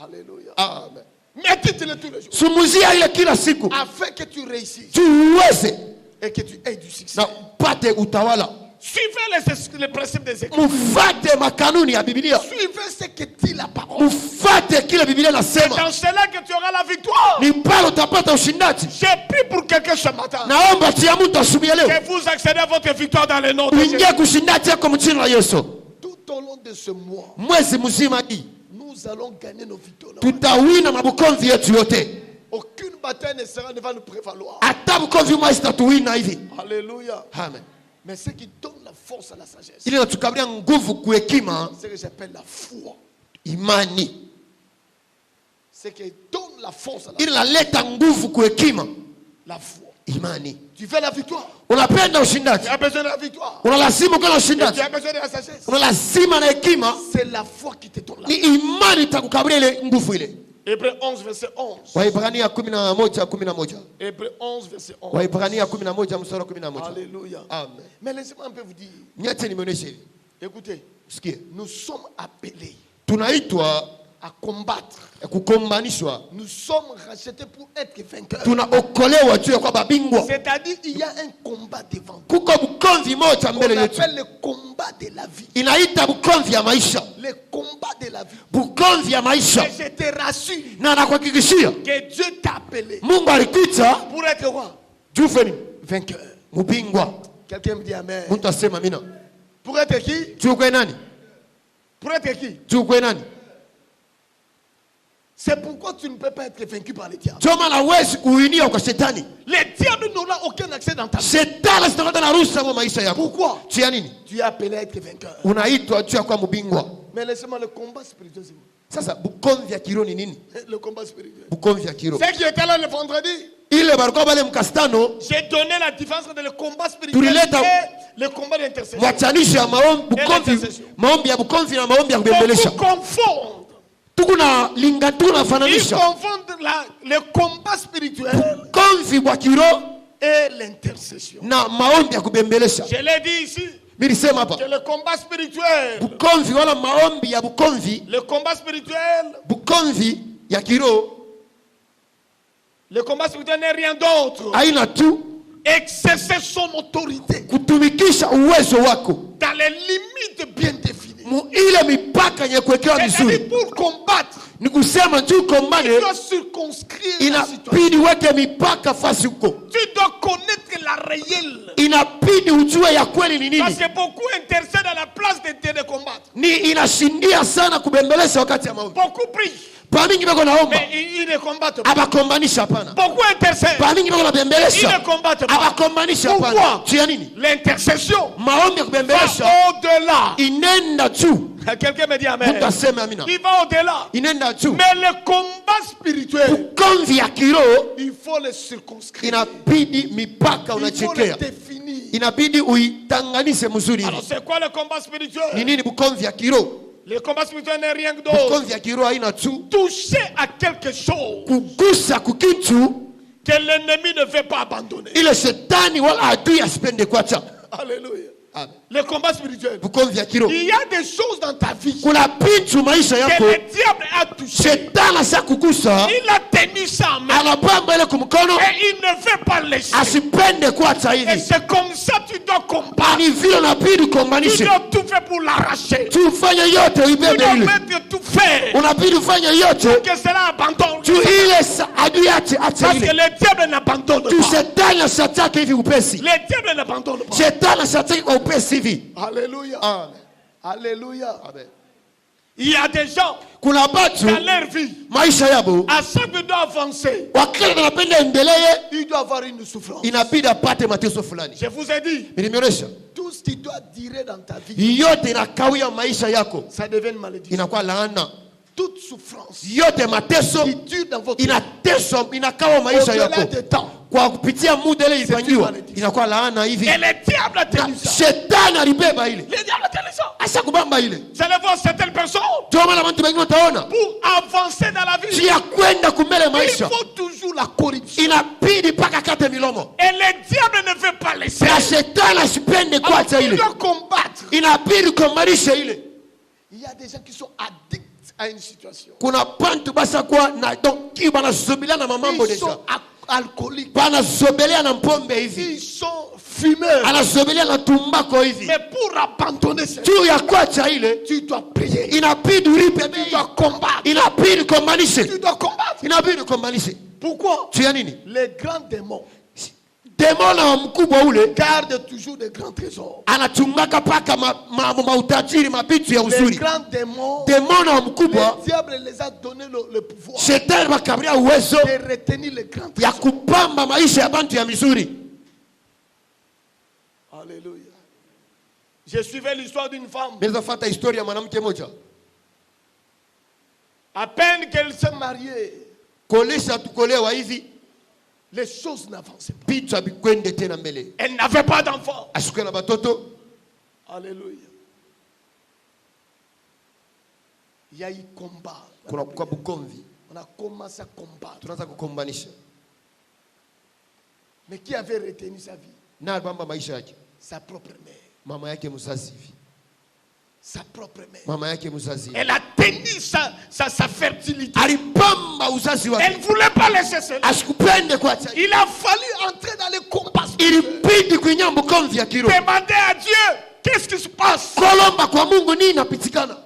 Alléluia. Amen. Médite-le tous les jours. Sumuzia ile kila siku. Afin que tu réussisses Tuweze et que tu aies du succès. na upate utawala. Suivez les principes des Écritures. Mufate makanuni ya Biblia. Suivez ce que dit la parole. Mufate kile Biblia nasema. Dans cela que tu auras la victoire. Ni pale utapata ushindaji. J'ai prié pour quelqu'un ce matin. Naomba tia mtu asubuhi ya leo. Que vous accédez à votre victoire dans le nom de Jésus. Uingie kushindaji yako mjini la Yesu. Tout au long de ce mois, Mwezi mzima hii nous allons gagner nos victoires. tutawina mabukomvi yetu yote. Aucune bataille ne va nous prévaloir. Hata bukomvi mwa sitatuwina hivi. Alléluia. Amen. Mais ce qui donne la force à la sagesse, Ili natukaburia nguvu kuhekima, c'est ce que j'appelle la foi. imani. Ce qui donne la force à Ili naleta nguvu kuhekima, la foi. imani. Tu veux la victoire. Unapenda ushindaji. Tu as besoin de la victoire. Unalazima kuwa na Et ushindaji. tu as besoin de la sagesse. Unalazima na hekima. C'est la foi qui te donne la Ni imani itakukaburia ile nguvu ile. Hébreux 11 verset 11. Waibrania 11:11. Hébreux 11 verset 11. Waibrania 11 mstari wa 11. Alléluia. Amen. Mais laissez-moi un peu vous dire. Niache nimeonyeshe hivi. Écoutez, Sikie. nous sommes appelés Tunaitwa à combattre. kukombanishwa. Nous sommes rachetés pour être vainqueurs. Tunaokolewa juu ya kwa babingwa. C'est-à-dire il y a un combat devant nous. Kuko bukomvi moja On mbele yetu. appelle le combat de la vie. Inaita bukomvi ya maisha. Le combat de la vie. Bukomvi ya maisha. Et je te rassure Na nakuhakikishia que Dieu t'a appelé Mungu alikuita pour être roi, juu feni vainqueur. mubingwa. Quelqu'un me dit amen. Mtu asema mina. Pour être qui? Juu kwa nani? Pour être qui? Juu kwa nani? C'est pourquoi tu ne peux pas être vaincu par les diables. Choma na wezi kuinia kwa shetani. Les diables n'auront aucun accès dans ta vie. Shetani sitapata na ruhusa kwa maisha yako. Pourquoi? Chia nini? Tu es appelé à être vainqueur. Unaitwa juu ya kwa mubingwa. Mais laissez-moi le combat spirituel. s'il vous Sasa bukomvi ya kiroho ni nini? plaît. Le combat spirituel. Bukomvi ya kiroho. Ceux qui étaient là le vendredi, Ile bariko bale mkastano j'ai donné la différence entre le combat spirituel Tulileta- et le combat d'intercession. mwachanisho ya maombi bukomvi, maombi ya bukomvi na maombi ya kubembelesha. Beaucoup confondent. Tukuna linga Ils tunafananisha confondent le combat spirituel bukomvi bwa kiroho et l'intercession. na maombi ya kubembelesha. Je l'ai dit ici, Nilisema hapa que le combat spirituel, bukomvi wala maombi ya bukomvi, le combat spirituel, bukomvi ya kiroho le combat spirituel n'est rien d'autre. haina tu Exercer son autorité kutumikisha uwezo wako dans les limites bien définies. mu ile mipaka yenye kuwekewa C'est-à-dire vizuri. pour combattre, Ni kusema tu tu kombane, dois circonscrire la situation. inabidi weke mipaka fasi huko, Tu dois connaître la réelle. inabidi ujue ya kweli ni Parce nini. que beaucoup intercèdent à la place de combattre. Ni inashindia sana kubembelesha wakati ya maombi. Beaucoup prient, Pamingi beko naomba mais ils ne combattent pas. abakombanisha hapana. Beaucoup intercèdent, Pamingi beko ils nabembelesha ne combattent pas. abakombanisha Pourquoi? hapana. Chia nini? L'intercession Maombi ya kubembelesha va au-delà. inenda juu. Quelqu'un me dit amen. Mtu aseme amina. Il va au-delà. Inenda juu. Mais le combat spirituel, Bukomvi ya kiroho il faut le circonscrire. inabidi mipaka Il faut le unachekea. définir. inabidi uitanganise mzuri. Alors c'est quoi le combat spirituel? Ni nini bukomvi ya kiroho? Le combat spirituel n'est rien que d'autre. Bukomvi ya kiroho haina tu Toucher à quelque chose kugusa kukitu que l'ennemi ne veut pas abandonner. ile shetani wala adui asipende kuacha. Alléluia. Amen. Le combat spirituel. Bukomvi ya kiroho. Il y a des choses dans ta vie Kuna vitu maisha que yako le diable a touché. shetani asa kugusa, Il a tenu ça en main anapamba ile kumkono, et il ne veut pas laisser. asipende kuacha Et hivi. c'est comme ça que tu dois combattre. Ni vile unabidi Tu kuombanishe. dois tout faire pour l'arracher. Tu Tufanye yote uibebe dois ile. mettre tout faire Unabidi ufanye yote que cela abandonne. tu ile adui ache Parce que ile. le diable n'abandonne Tu pas. shetani asatake hivi upesi. Le diable n'abandonne pas. Shetani asatake kwa upesi hivi. Alléluia. Amen. Alléluia. Amen. Il y a des gens Kuna batu dans leur vie, maisha yabo à chaque fois doit avancer, wakati anapenda endelee il doit avoir une souffrance. inabidi apate mateso fulani. Je vous ai dit, Nilimeonyesha tout ce qui doit durer dans ta vie, yote inakawia maisha yako, ça devient une malédiction. inakuwa laana. Toute souffrance Yote mateso qui dure dans votre vie, inateswa, inakawa maisha au-delà yako de temps, kwa kupitia muda ile ilipangiwa, malédiction. inakuwa laana hivi. et le diable a tenu ça. Shetani alibeba ile, Le diable a tenu ça. asa kubamba ile. Vous allez voir certaines personnes, Ndio maana watu wengine utaona pour avancer dans la vie, njia kwenda kumbele il maisha faut toujours la corruption. inabidi mpaka kate milomo, Et le diable ne veut pas laisser. na shetani asipende Alors, kuacha tu ile, dois combattre. inabidi kumarisha ile. Il y a des gens qui sont addicts à une situation. Kuna bantu basa kwa na donki banazobelia na mamambo Ils deja, sont alcooliques. banazobelia na mpombe hivi, Ils sont fumeurs. anazobelia na tumbako hivi. Mais pour abandonner ça, Juu ya kuacha ile tu dois prier. inabidi ulipe Tu bei, dois combattre. inabidi kumanishe, Tu dois combattre. inabidi kumanishe. Pourquoi? Juu ya nini? Les grands démons Demona wa mkubwa ule gardent toujours de grands trésors. anachungaka paka mautajiri mabitu ya Les uzuri. grands démons, Demona wa mkubwa le diable les a donné le pouvoir shetani bakabria uwezo de retenir les grands ya trésors. kupamba maisha ya bantu ya mizuri. Alléluia. Je suivais l'histoire d'une femme. Naweza fata historia ya mwanamke moja, À peine qu'elle s'est mariée, kolesha tukolewa hivi, les choses n'avançaient pas. vitu havikwende tena mbele, Elle n'avait pas d'enfant. asikuwe na batoto. Alléluia. Il y a eu combat. Kuna kwa bukomvi, On a commencé à combattre. tunaanza kukombanisha Mais qui avait retenu sa vie? na bamba maisha yake, Sa propre mère. mama yake mzazi hivi, Sa propre mère. mama yake mzazi Elle a tenu sa fertilité. alipamba uzazi Elle wake, ne voulait pas laisser cela. asikupende kuacha. Il a fallu entrer dans les combats. Ilibidi kuinya bukomvi ya kiroho, Demander à Dieu, qu'est-ce qui se passe? kolomba kwa Mungu nini napitikana.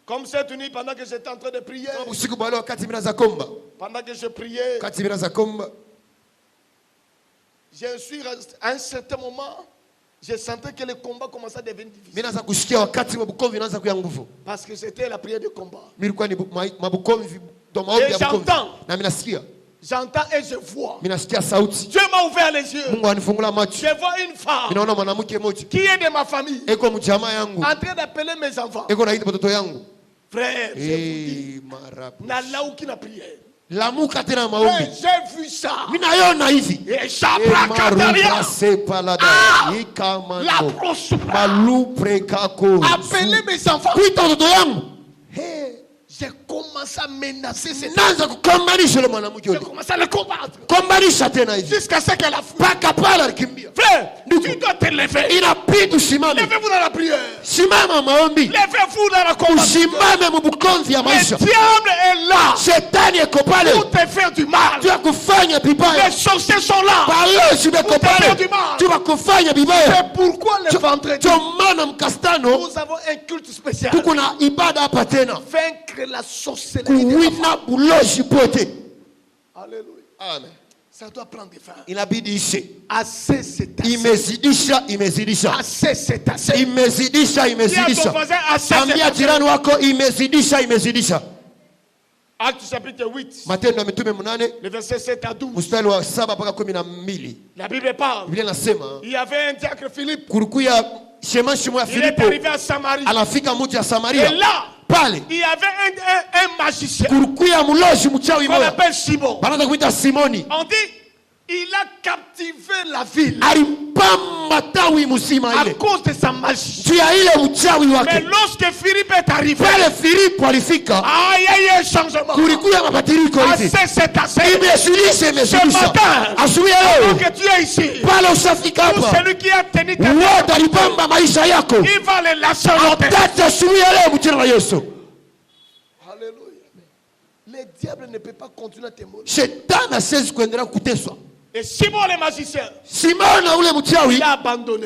Comme cette nuit, pendant que j'étais en train de prier, Usiku bwale wakati mimi naza komba, pendant que je priais, wakati mimi naza komba, je suis resté, à un certain moment, je sentais que le combat commençait à devenir mimi difficile. naanza kusikia wakati wa bukomvi inaanza kuya nguvu. Parce que c'était la prière de combat. Mimi nilikuwa ni mabukomvi ndo maombi ya bukomvi, j'entends. na mimi nasikia, J'entends et je vois. mimi nasikia sauti. Dieu m'a ouvert les yeux. Mungu anifungula macho, Je vois une femme mimi naona mwanamke mmoja qui est de ma famille eko mjamaa yangu, en train d'appeler mes enfants. eko naita watoto yangu. Frère, je vous dis, Eh, marabu n'a là où qui n'a prié. lamuka tena Frère, maombi, j'ai vu ça. mimi naona hivi. Et j'apprends Sepalada Ah! La ikamano prosoupe. maluprekako Appeler mes enfants. kuita watoto yangu, Hey, j'ai commencé à menacer cette naanza kukombanisha yule mwanamke J'ai yule, commencé à le combattre. kombanisha tena hivi Jusqu'à ce qu'elle a fui. mpaka pale alikimbia. Frère, tu dois te lever. Inabidi usimame, Levez-vous dans la prière. simama maombi, Levez-vous dans la combat. usimame mubukomvi ya Le maisha. diable est là Shetani eko pale pour te faire du mal. juu ya kufanya vibaya, Les sorciers sont là. balozi beko Pour te faire pale du mal. juu ya kufanya vibaya. C'est pourquoi le vendredi, Ndio maana mkastano nous avons un culte spécial. tuko na ibada hapa tena, Vaincre la sorcellerie. de la femme. kuwina bulozi pote. Alléluia. Amen. Ça doit prendre fin. Inabidi ishe, Assez, c'est assez. imezidisha, imezidisha, Assez, c'est assez. imezidisha, Dis à ton imezidisha. voisin, assez, c'est Ambia assez. jirani wako imezidisha, imezidisha. Acte chapitre 8, Matendo ya Mitume 8 le verset 7 à 12. mstari wa 7 mpaka 12. La Bible parle. Biblia inasema Il y avait un diacre Philippe. kulikuya shemashi mwa Il est Filipo arrivé à Samarie. anafika mji wa Et Samaria, là, pale il y avait un magicien kulikuya mlozi mchawi qu'on moja appelle Simon. banaanza kuita Simoni. On dit, Il a captivé la ville à cause de sa magie. Mais lorsque Philippe est arrivé, il y a eu un changement. Ce matin, alors que tu es ici, pour celui qui a tenu ta vie, il va les lâcher en terre. Alléluia. Le diable ne peut pas continuer à te mourir. Et Simon le magicien, il a abandonné.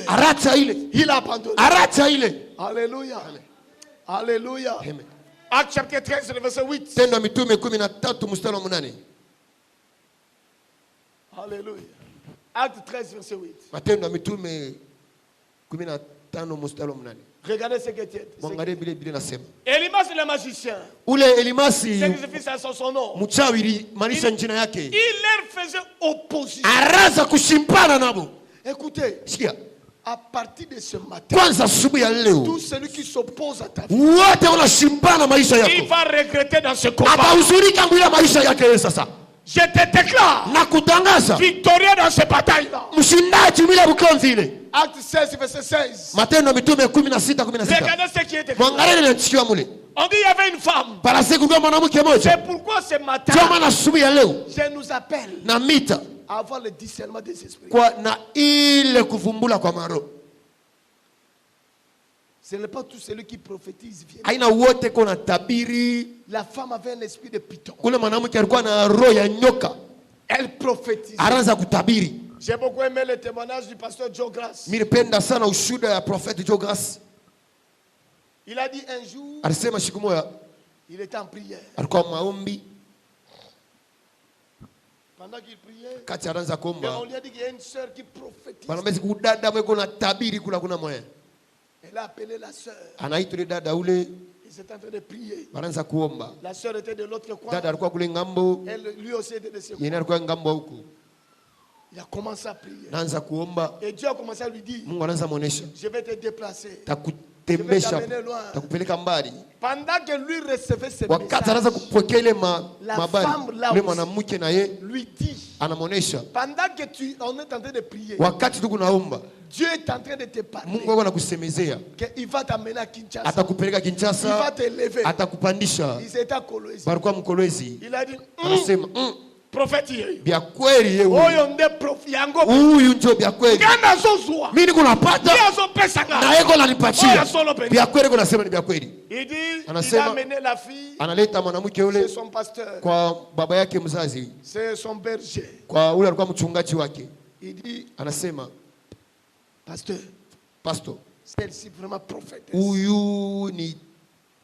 Il a abandonné. Alléluia. Alléluia. Acte chapitre 13, verset 8. Alléluia. Acte 13, verset 8. Regardez ce que tu es. Elimas le magicien. C'est son nom. Il leur faisait opposition. Écoutez, à partir de ce matin, tout celui qui s'oppose à ta vie, il va regretter dans ce combat. Je te déclare victorieux dans cette bataille-là. Acte 16, verset 16. Regardez ce qui est écrit. On dit qu'il y avait une femme. C'est pourquoi ce matin, je nous appelle à avoir le discernement des esprits. Ce n'est pas tout celui qui prophétise vient. La femme avait un esprit de python. Elle prophétise. J'ai beaucoup aimé le témoignage du pasteur Joe Grass. Il a dit un jour, il était en prière. Pendant qu'il priait, on lui a dit qu'il y a une soeur qui prophétise. Elle a appelé la soeur. Ils étaient en train de prier. La soeur était de l'autre coin. Elle, lui aussi était de ce coin. Il a commencé à prier. Et Dieu a commencé à lui dire, je vais te déplacer. Je vais t'amener loin. Pendant que lui recevait ce message, la femme là lui dit, pendant que on est en train de prier, Dieu est en train de te parler qu'il va t'amener à Kinshasa. Il va t'élever. Il s'est à Kolwezi. Il a dit, prophète oyo nde profi yango ngana zozwa mimi niko napata pesa il dit il a amené la fille analeta mwanamke ule son pasteur kwa baba yake mzazi c'est son berger kwa ule alikuwa mchungaji wake. Il dit anasema pastor celle-ci vraiment prophète huyu ni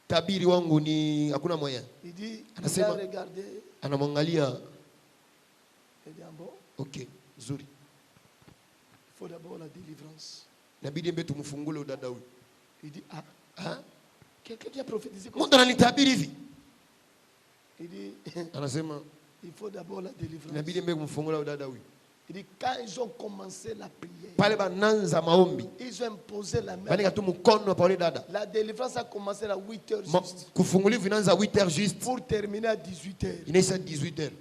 tabiri wangu ni hakuna moya. Il dit anasema regarder anamwangalia. Ok, zuri. Il faut d'abord la délivrance. Il dit, quelqu'un qui a prophétisé comme ça. Il dit, il faut d'abord la délivrance. Il dit, quand ils ont commencé la prière, ils ont imposé la main. La délivrance a commencé à 8h juste. Pour terminer à 18h.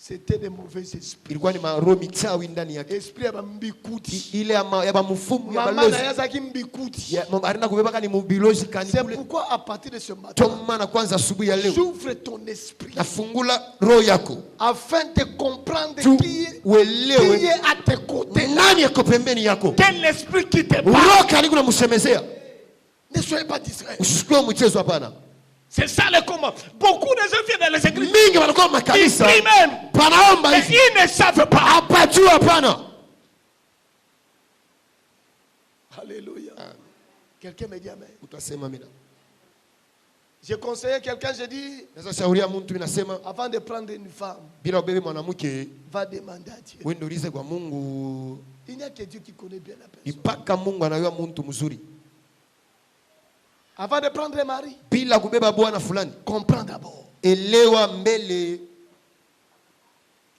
C'était des mauvais esprits. Esprit ya mbikuti. Maman yazaki mbikuti. C'est pourquoi à partir de ce matin, j'ouvre ton esprit afin de comprendre qui est à tes côtés. Quel esprit qui te parle. Ne soyez pas distrait. C'est ça le combat. Beaucoup de gens viennent dans les églises. Ils prient même. Mais ils ne savent pas. Alléluia. Quelqu'un me dit amen. J'ai conseillé quelqu'un, j'ai dit, avant de prendre une femme, va demander à Dieu. Il n'y a que Dieu qui connaît bien la personne. Avant de prendre un mari, comprends d'abord. Qui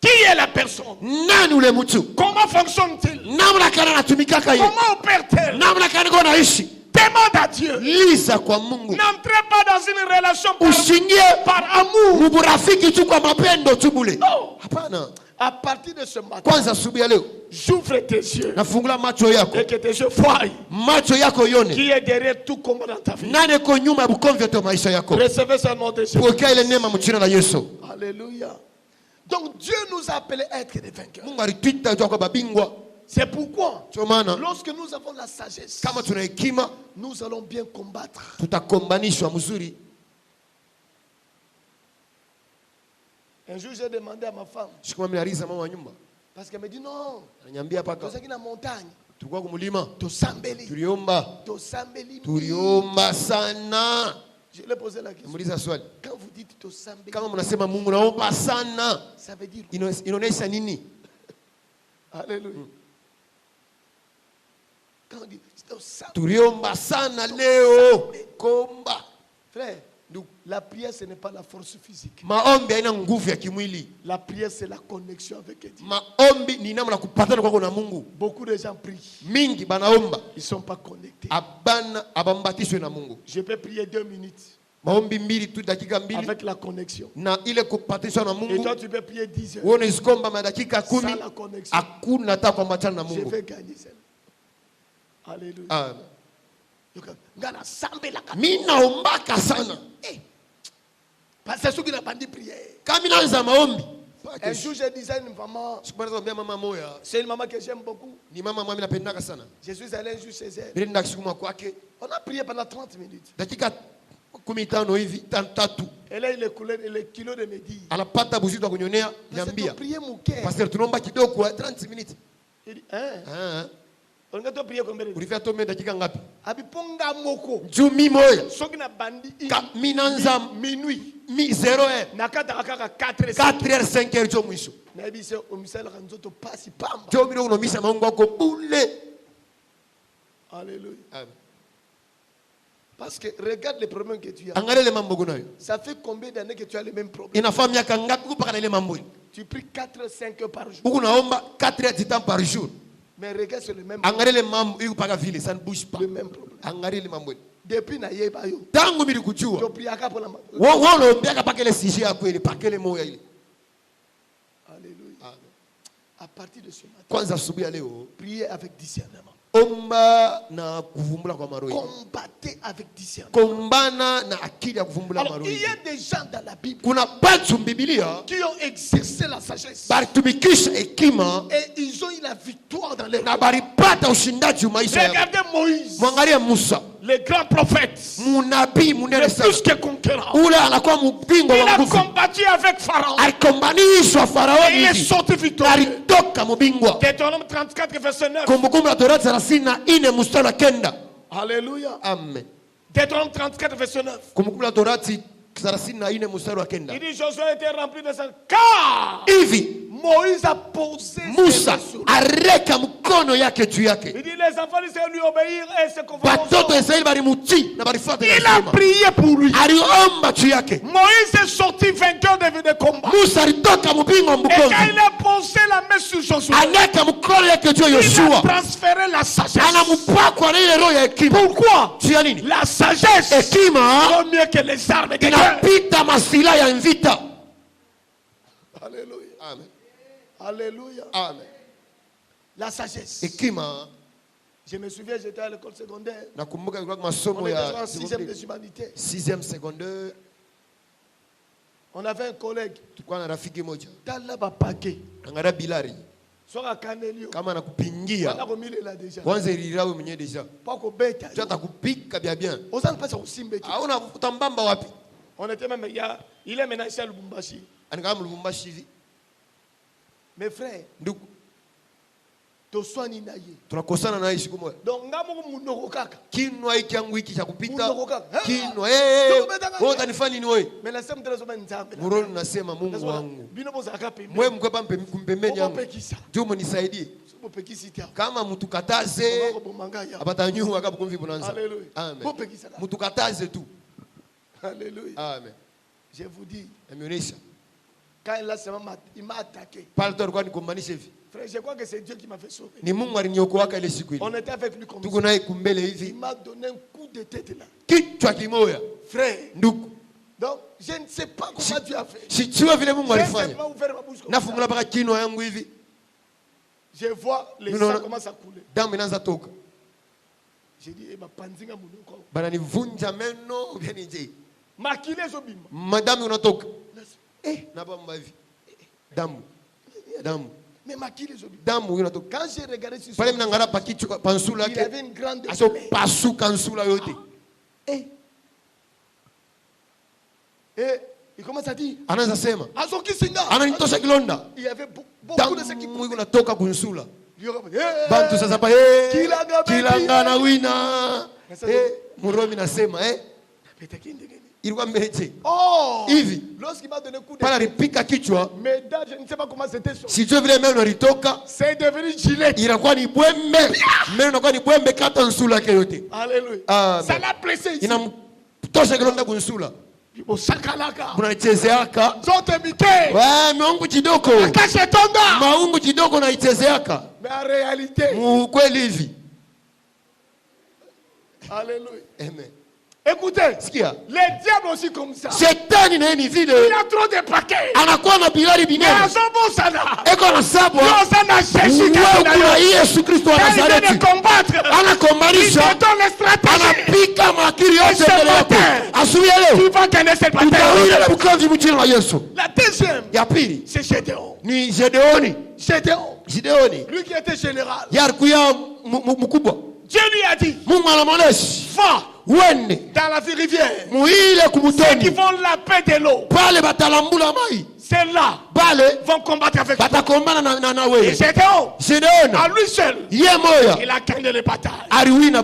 est la personne? Comment fonctionne-t-il? Comment opère-t-elle? Demande à Dieu. N'entrez pas dans une relation par amour. Non. À partir de ce matin, kwanza asubuhi ya leo j'ouvre tes yeux nafungula macho yako et que tes yeux voient macho yako yone qui est derrière tout combat dans ta vie. nani ko nyuma ya bukomvi yote wa maisha yako. Recevez ce nom de Jésus. Pokea ile neema mchina na Yesu. Alléluia. Donc Dieu nous a appelés à être des vainqueurs. Mungu alituita kwa babingwa. C'est pourquoi Chomana lorsque nous avons la sagesse, kama tuna hekima nous allons bien combattre. tutakombanishwa mzuri. Un jour j'ai demandé à ma femme, Siku mimi naliza mama wa nyumba parce qu'elle me dit non, ananiambia paka tu sais na montagne, tulikuwa kumulima tosambeli, tuliomba sana. Je lui ai posé la question. Muuliza swali, Quand vous dites tosambeli, kama mnasema Mungu naomba sana, ça veut dire inaonesha nini? Alléluia. Quand on dit tosambeli, tuliomba sana leo komba. Frère, la prière ce n'est pas la force physique. Maombi haina nguvu ya kimwili. La prière c'est la connexion avec Dieu. Maombi ni namna kupatana kwako na Mungu. Beaucoup de gens prient. Mingi banaomba, ils sont pas connectés. Abana abambatishwe na Mungu. Je peux prier 2 minutes. Maombi mbili tu, dakika mbili. Avec la connexion. Na ile kupatishwa na Mungu. Et toi tu peux prier 10 heures. Uone zikomba madakika 10. Sans la connexion. Hakuna hata kuambatana na Mungu. Je vais gagner celle. Alléluia. Amen. Mimi naombaka sana. Parce que ceux qui n'ont pas dit prière. Kama naanza maombi. Un jour je disais à une maman. C'est une maman que j'aime beaucoup. Ni mama mimi napendaka sana. Je suis allé un jour chez elle. Nilienda kusukuma kwake. On a prié pendant 30 minutes. Dakika 15 hivi tatu. Elle a eu le kilo de midi. Anapata buzito kunyonea, niambia. Pasteur tunaomba kidogo 30 minutes. Il dit on a prié combien de temps? Ulifanya tome dakika ngapi? Abiponga moko. Jumi moya. Soki na bandi minanza minuit. 0h. Nakata kaka 4h. 4h 5h jo mwisho. Na bise omisala kanzoto pasi pamba. Jo mino unomisa maungo yako bule. Alléluia. Amen. Parce que regarde les problèmes que tu as. Angalia le mambo kunayo. Ça fait combien d'années que tu as les mêmes problèmes? Inafaa miaka ngapi kupaka na ile mambo? Tu pries 4-5 heures par jour. Unaomba 4 heures de temps par jour. Mais regarde sur le même. Angalia le mambo iko paka vile, ça ne bouge pas. Le même problème. Angalia le mambo. Depuis na yeba yo. Tangu mili kujua. Tu pries aka pour la. Wao unaombea paka ile sujet yako ile, paka ile moyo ile. Alléluia. Amen. À partir de ce matin. Kwanza asubuhi ya leo, priez avec discernement. Omba na kuvumbula kwa maroi. Combattez avec discernement. Kombana na akili ya kuvumbula maroi. Il y a des gens dans la Bible. Kuna batu Biblia qui ont exercé la sagesse. Balitumikisha hekima et ils ont eu la victoire dans leur vie. Na balipata ushindaji maisha yao. Regardez Moïse. Mwangalia Musa. Le grand prophète. Munabii munene sana. Plus que conquérant. Ule anakuwa mbingwa wa nguvu. Il a combattu avec Pharaon. Alikombanishwa Farao. Et il est sorti victorieux. Alitoka mbingwa. Deutéronome 34 verset 9. Kumbukumbu la Torati 34 mstari wa 9. Alléluia. Amen. Deutéronome 34 verset 9. Kumbukumbu la Torati 34 mstari wa 9. Il dit Josué était rempli de sang car hivi Moïse a posé Musa areka mkono yake juu yake. Il dit les enfants d'Israël lui obéir et se conformer. Watoto Israeli balimutii na balifuata. Il a prié pour lui. Aliomba juu yake. Moïse est sorti vainqueur de combat. Musa alitoka mbingwa mbukozi. Et quand il a posé la main sur Josué, aneka mkono yake juu ya Yoshua. Il a transféré la sagesse. Anampakwa na ile roho ya hekima. Pourquoi? Juu ya nini? La sagesse hekima vaut mieux que les armes de guerre. Inapita masila ya vita. Alléluia. Amen. Alléluia. Amen. La sagesse. Hekima. Je me souviens, j'étais à l'école secondaire. Nakumbuka ilikuwa masomo ya 6e des humanités. 6e secondaire. On avait un collègue. Tulikuwa na rafiki moja. Tala bapake. Angara bilari. Soka kanelio. Kama anakupingia. Wana komile la deja. Kwanza ilirawe mwenyewe deja. Pako beta. Tu atakupika bien bien. Ozana pesa usimbe. Hauna utambamba wapi? On était même il est maintenant ici à Lubumbashi. Anakaa Lubumbashi hivi. Mes frères. Ndugu. Toswani naye. Tunakosana naye siku moja. Donc ngamo munoko kaka. Kinwa hiki yangu hiki cha kupita. Munoko kaka. Kinwa wewe utanifanya nini wewe? Mais la sema tena soma nzambe. Muroni nasema Mungu wangu. Bino boza akapembe. Mwe mkwepa mpembeni yangu. Jumu nisaidie. Kama mtukataze abatanyu akabukumvi bonanza. Amen. Mtukataze tu. Alléluia. Amen. Je vous dis. Amionesha. Quand il m'a attaqué. Pale tu alikuwa nikombanisha hivi. Frère, je crois que c'est Dieu qui m'a fait sauver. Ni Mungu aliniokoa ile siku ile. On était avec lui comme ça. Tuko naye kumbele hivi. Il m'a donné un coup de tête là. Kichwa kimoya. Frère. Ndugu. Donc, je ne sais pas comment Dieu a fait. Si tu veux vile Mungu J'ai alifanya. simplement ouvert ma bouche comme ça. Nafungula mpaka kinywa yangu hivi. Je vois les sangs commencent à couler. Damu inaanza toka. J'ai dit, eh, ma panzinga munoko. Bana nivunja meno vya nije. Makile zobima. Madamu unatoka. Na bamba hivi. Damu. Damu. Mais makile zobima. Damu unatoka. Quand j'ai regardé sur pale mnangara pakichwa pansula il avait une grande aso pasuka nsula yote. Et il commence à dire, anaanza sema, ananitosha kilonda. Il y avait beaucoup de ce qui Mungu natoka kunsula. Bantu sasa pa kilanga wina. Muromi nasema ilikuwa meche. Oh! Hivi. Lorsqu'il m'a donné coup de pala ripika kichwa. Mesdames, je ne sais pas comment c'était. Si tu veux vile meno ritoka. C'est devenu gilet. Inakuwa ni bwembe. Meno inakuwa ni bwembe kata nsula yake yote. Alléluia. Ça l'a blessé ici. Inamtosha kilonda kunsula. Unaichezeaka zote mike. Maungu chidoko. Maungu chidoko unaichezeaka. Mais en réalité. Kweli hivi. Alléluia. Amen. Écoutez, sikia. Les diables aussi comme ça. Shetani na ni vile. Il a trop de paquets. Anakuwa na bilari binene. Eko na sabu. Kuna Yesu Kristo wa Nazareti. Anakombanisha. Anapika makiri yote mbele yako. Asubuhi leo. Utawile na bukanzi mchini wa Yesu. La deuxième. Ya pili. C'est Gédéon. Ni Gédéoni. Gédéoni. Lui qui était général. Yarikuya mkubwa. Dieu lui a dit. Mungu anamoneshi. Va. Dans la rivière. Ceux qui vont la paix de l'eau. C'est là. Vont combattre avec toi. Et Gédéon. À lui seul. Il a gagné les batailles. Alléluia.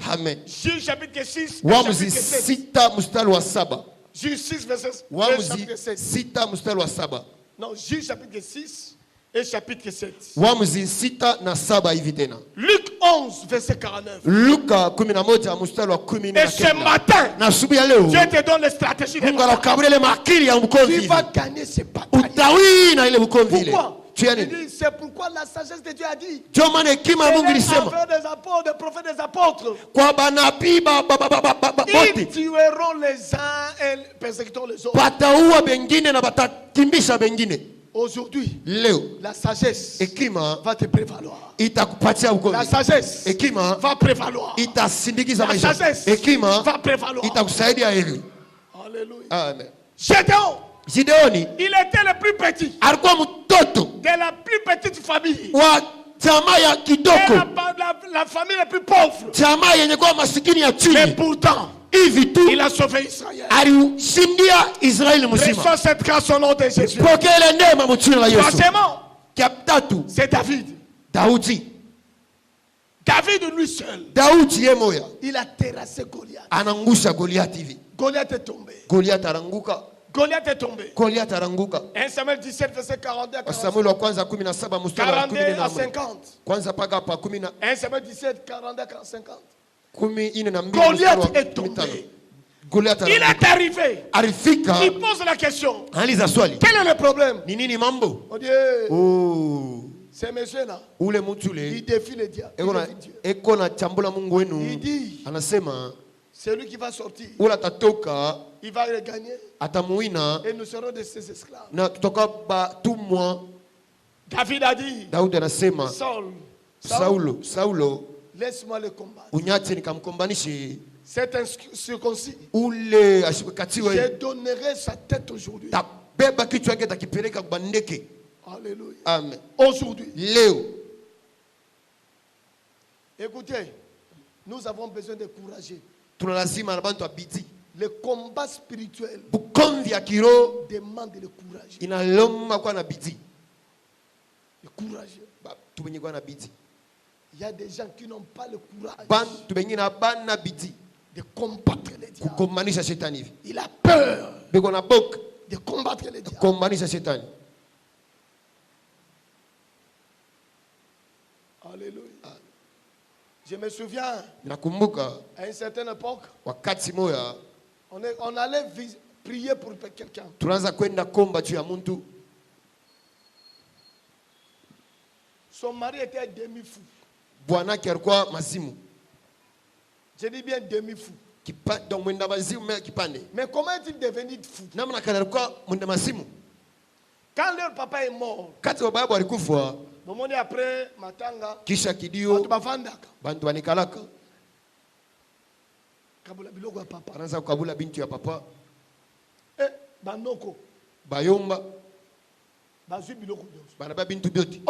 Amen. Juge chapitre 6. Waamuzi 6 mstari wa 7. Juge 6 verset 6 mstari wa 7. Non, Juge chapitre 6. Et chapitre 7. Waamuzi 6 na 7 hivi tena. Luc 11 verset 49. Luka 11 mstari wa 19. Et ce matin, na asubuhi ya leo, Dieu te donne les stratégies de Mungu anakukabulia makiri ya mkomvi. Tu vas gagner ces batailles. Utawina ile mkomvi ile. C'est pourquoi la sagesse de Dieu a dit. Ndio maana hekima ya Mungu ilisema. Des apôtres, des prophètes, des apôtres. Kwa banabii Ils tueront les uns et persécuteront les autres. Bataua bengine na batakimbisha bengine. Aujourd'hui, la sagesse va te prévaloir. La sagesse va prévaloir. La sagesse va prévaloir. Alléluia. Amen. Gédéon, il était le plus petit de la plus petite famille. La famille la plus pauvre. Mais pourtant, il a sauvé Israël. Reçois cette grâce au nom de Jésus. Troisièmement, c'est David. David lui seul. Il a terrassé Goliath. Goliath est tombé. Goliath est tombé. 1 Samuel 17 verset 42 à 50. 1 Samuel 17 42 à 50. Goliath est tombé. Il est arrivé. Il pose la question. Quel est le problème? On dit, c'est monsieur là. Il défie le diable. Il dit, c'est lui qui va sortir. Il va le gagner. Et nous serons de ses esclaves. David a dit, Saulo, laisse-moi le combattre. C'est un circoncis. Je donnerai sa tête aujourd'hui. Alléluia. Amen. Aujourd'hui. Écoutez, nous avons besoin de courager. Le combat spirituel demande le courage. Le courage. Il y a des gens qui n'ont pas le courage de combattre les diables. Il a peur de combattre les diables. Alléluia. Je me souviens, à une certaine époque, on allait prier pour quelqu'un. Son mari était demi-fou. Je dis bien demi-fou. Mais comment est-il devenu fou? Quand leur papa est mort, moment après matanga, kisha kidio bantu banikalaka kabula biloko ya papa. Anaanza kukabula binti ya papa. Banoko bayomba bazwi biloko byose. Banaba bintu byoti.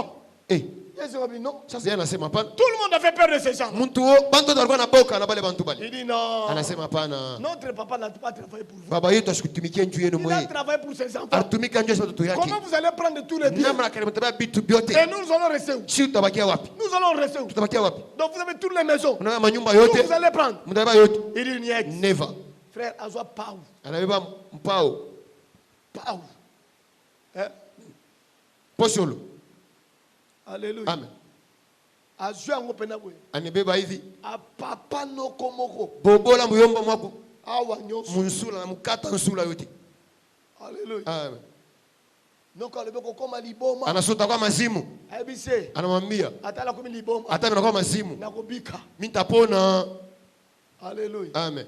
Ça, c'est anasema hapana. Tout le monde avait peur de ces gens. Muntu bantu walikuwa na boka na bale bantu bale. Il dit non. Anasema hapana. Notre papa n'a pas travaillé pour vous. Baba yetu ashikutumikia njuu yenu mwe. Il a travaillé pour ses enfants. Atumika njuu ya watoto yake. Comment vous allez prendre tous les biens? Namna kale mtabia bitu byote. Et nous allons rester où? Si tutabakia wapi? Nous allons rester où? Tutabakia wapi? Donc vous avez toutes les maisons. Unaona manyumba yote. Tout vous allez prendre. Mtabia yote. Il dit niet. Never. Frère azwa pau. Anabeba mpao. Pau. Posolo. Alléluia. Amen. Anibeba hivi. Papa no komoko. Bobola muyomba mwako. Awa nyoso. Munsula na mukata nsula yote. Alléluia. Amen. Noko alibeko koma liboma. Anasota kwa mazimu. Abise. Anamwambia. Atala kumi liboma. Hata mimi kwa mazimu. Nakobika. Mitapona. Alléluia. Amen.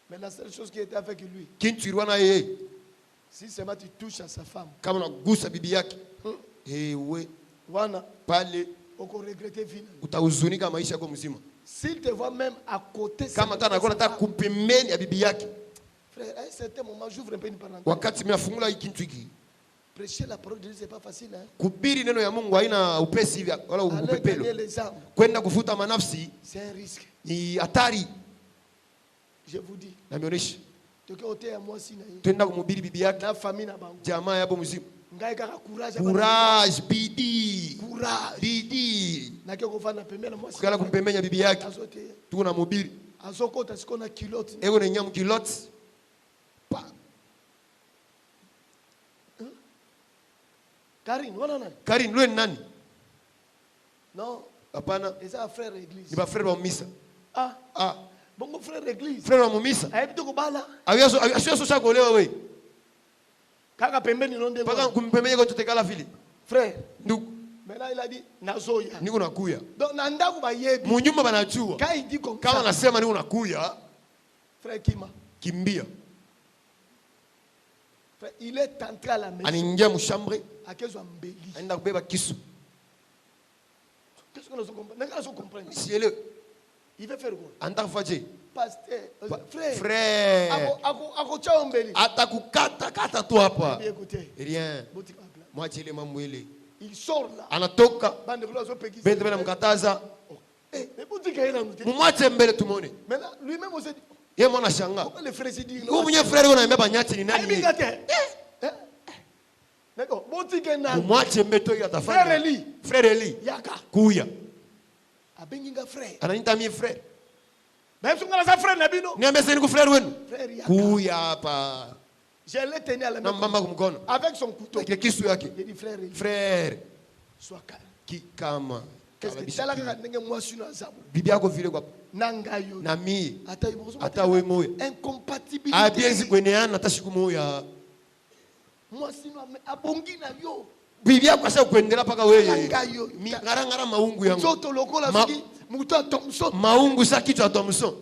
Mais la seule chose qui était avec lui. Kintuirwana yeye. Si seulement tu touches à sa femme. Kama unagusa bibi yake. We. Wana. Pale. Oko regretter vina. Utahuzunika maisha yako mzima. S'il te voit même à côté. Kama tana anakuwa anataka kumpembeni ya bibi yake. Frère, à un certain moment, j'ouvre un peu une parenthèse. Wakati mimi nafungula hii kitu hiki. Prêcher la parole de Dieu c'est pas facile hein. Kubiri neno ya Mungu haina upesi hivi wala upepelo. Kwenda kufuta manafsi. C'est un risque. Ni hatari. Je vous dis. Na mionishi. Twenda kumhubiri bibi yake na famille na bangu. Jamaa yabo mzima. Ngai kaka courage. Courage, bidii. Courage. Bidii. Na kiko kufanya pembeni mwasi. Kala kumpembenya bibi yake. Tuko na mhubiri. Azokota sikona kilote. Ego na nyamu kilote. Pa. Karine, wana nani? Karine, lwe nani? Non. Hapana. Eza frère église. Ni ba frère wa misa. Ah. Bongo frère église. Frère wa misa. Ayebi kubala. Asiyo sha kuolewa wewe. Kaka pembeni nonde. Paka kumpembenya kwa tutekala vile. Frère. Ndugu. Maintenant il a dit nazoya. Niko nakuya. Donc nandaku bayebi. Munyumba banajua. Quand il dit comme kama nasema niko nakuya. Frère Kima. Kimbia. Frère, il est entré à la maison. Anaingia mshambre. Akezo mbeli. Aenda kubeba kisu. Qu'est-ce que nous comprenons? Si elle il veut faire quoi? Antafaje. Pasteur, frère. Akochaombeli. Atakukata kata tu hapa. Écoutez. Rien. Mwachile mambo ile. Il sort là. Anatoka. Bende bana mkataza. Mumwache mbele tumone. Maintenant lui-même aussi. Yeye mwana shanga. Le frère s'est dit. Huyu mwenye frère yona mbeba nyache ni nani? D'accord. Botike na. Mumwache mbeto yatafanya. Frère Eli. Frère Eli. Yaka. Kuya. Abenginga frère. Ananita mie frère. Même si on a sa frère Nabino. Niambie c'est ni frère wenu. Frère Yaka. Kuya hapa. Je l'ai tenu à la main. Nambamba kumkono. Avec son couteau. Avec kisu yake. Il dit frère Eli. Frère. Sois calme. Kikama. Qu'est-ce que tala kaka ndenge mwasi na zabu. Bibi yako vile kwa nangayo. Na mie. Ata we moyo. Incompatibilité. Abiezi kweneana hata siku moja. Mwasi na abongi na yo. Bibi yako asa kuendelea paka wewe. Ngara maungu yangu. Mtoto lokola fiki mtu Thompson. Maungu sa kichwa Thompson.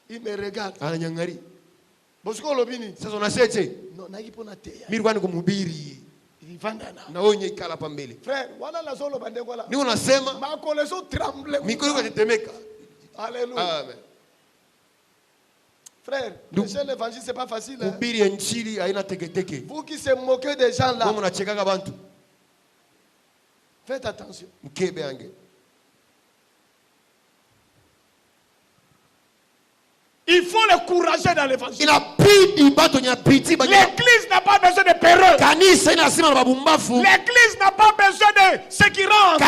Il me regarde. Ananyangari. Bosiko lobini. Sasa unaseche? No, naipona teya. Mimi kwani kumhubiri. Ilivandana. Na wewe ikala hapa mbele. Frère, wana la solo bandeko la. Ni unasema? Makole so tremble. Mikono inatetemeka. Alléluia. Amen. Frère, prêcher l'évangile c'est pas facile. Kuhubiri injili haina teketeke. Vous qui se moquez des gens là. Wewe unachekaka bantu. Faites attention. Mkebe ange. Il faut le courager dans l'évangile. L'église n'a pas besoin de péreux. L'église n'a pas besoin de ceux qui rentrent.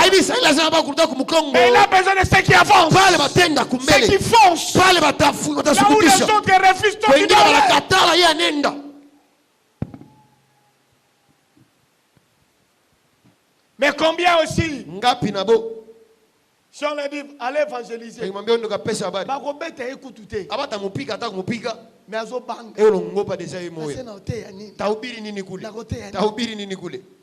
Mais il a besoin de ceux qui avancent. Ceux qui foncent. Là où les autres refusent, toi tu dois. Mais combien aussi? Si on leur dit, allez évangéliser. Mais azo bang.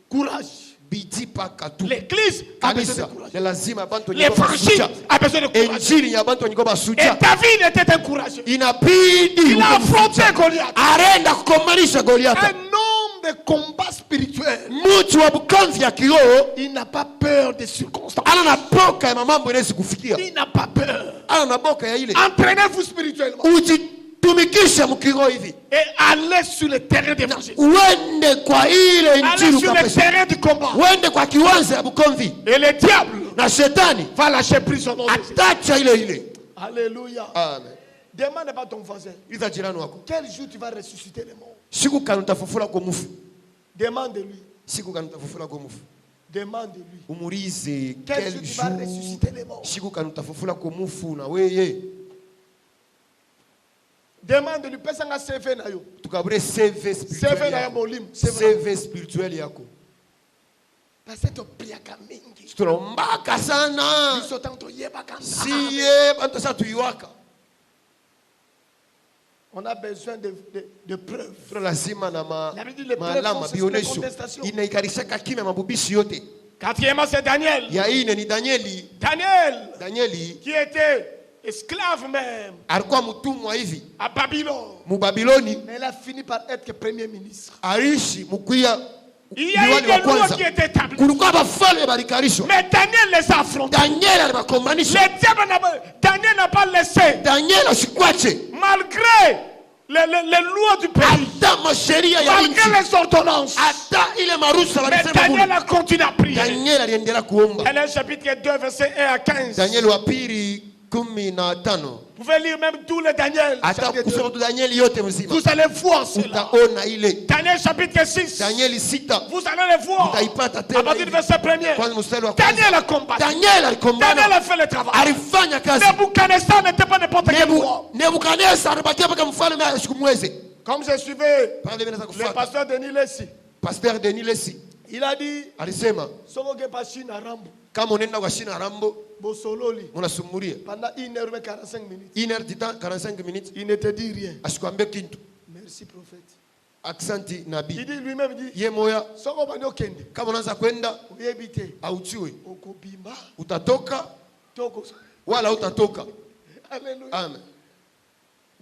Courage. L'église a besoin de courage. L'évangile L'évangile a besoin de courage. Et David était encouragé. Il a affronté Goliath. Un homme de combat spirituel. Il n'a pas peur des circonstances. Il n'a pas peur. Entraînez-vous spirituellement. Et allez sur le terrain d'évangile. Allez sur le terrain du combat. Et le diable va lâcher prise au nom de Jésus. Alléluia. Amen. Demande pas ton voisin. Quel jour tu vas ressusciter les morts? Demande-lui. Demande-lui. Quel jour tu vas ressusciter les morts? Demande-lui. Pesanga CV na yo. CV spirituel yako. Parce que tu priaka mingi. Strombaka sana. Siye bantu sa tuiwaka. On a besoin de preuves. Quatrièmement, c'est Daniel. Daniel qui était esclave même à Babylone. Mais il a fini par être premier ministre. Il y a eu des lois qui étaient établies. Mais Daniel les a affrontés. Daniel n'a pas laissé. Malgré les lois du pays. Malgré les ordonnances. Mais Daniel a continué à prier. Daniel chapitre 2 verset 1 à 15. Vous pouvez lire même tous les Daniel. Vous allez voir cela. Daniel chapitre 6. Vous allez les voir. À partir du verset 1er. Daniel a combattu. Daniel a fait le travail. Nebuchadnezzar n'était pas n'importe quel roi. Comme je suivais le pasteur Denis Lessi. Il a dit, kama unaenda kwa shina Rambo unasumuria pendant 1h45 minutes. 1h45 minutes. Il ne te dit rien. Asikwambie kitu. Merci prophète. Aksanti nabii. Il dit lui-même dit ye moya soko banyo kende. Kama unaanza kwenda uyebite autiwe okobimba utatoka toko wala utatoka. Alléluia. Amen.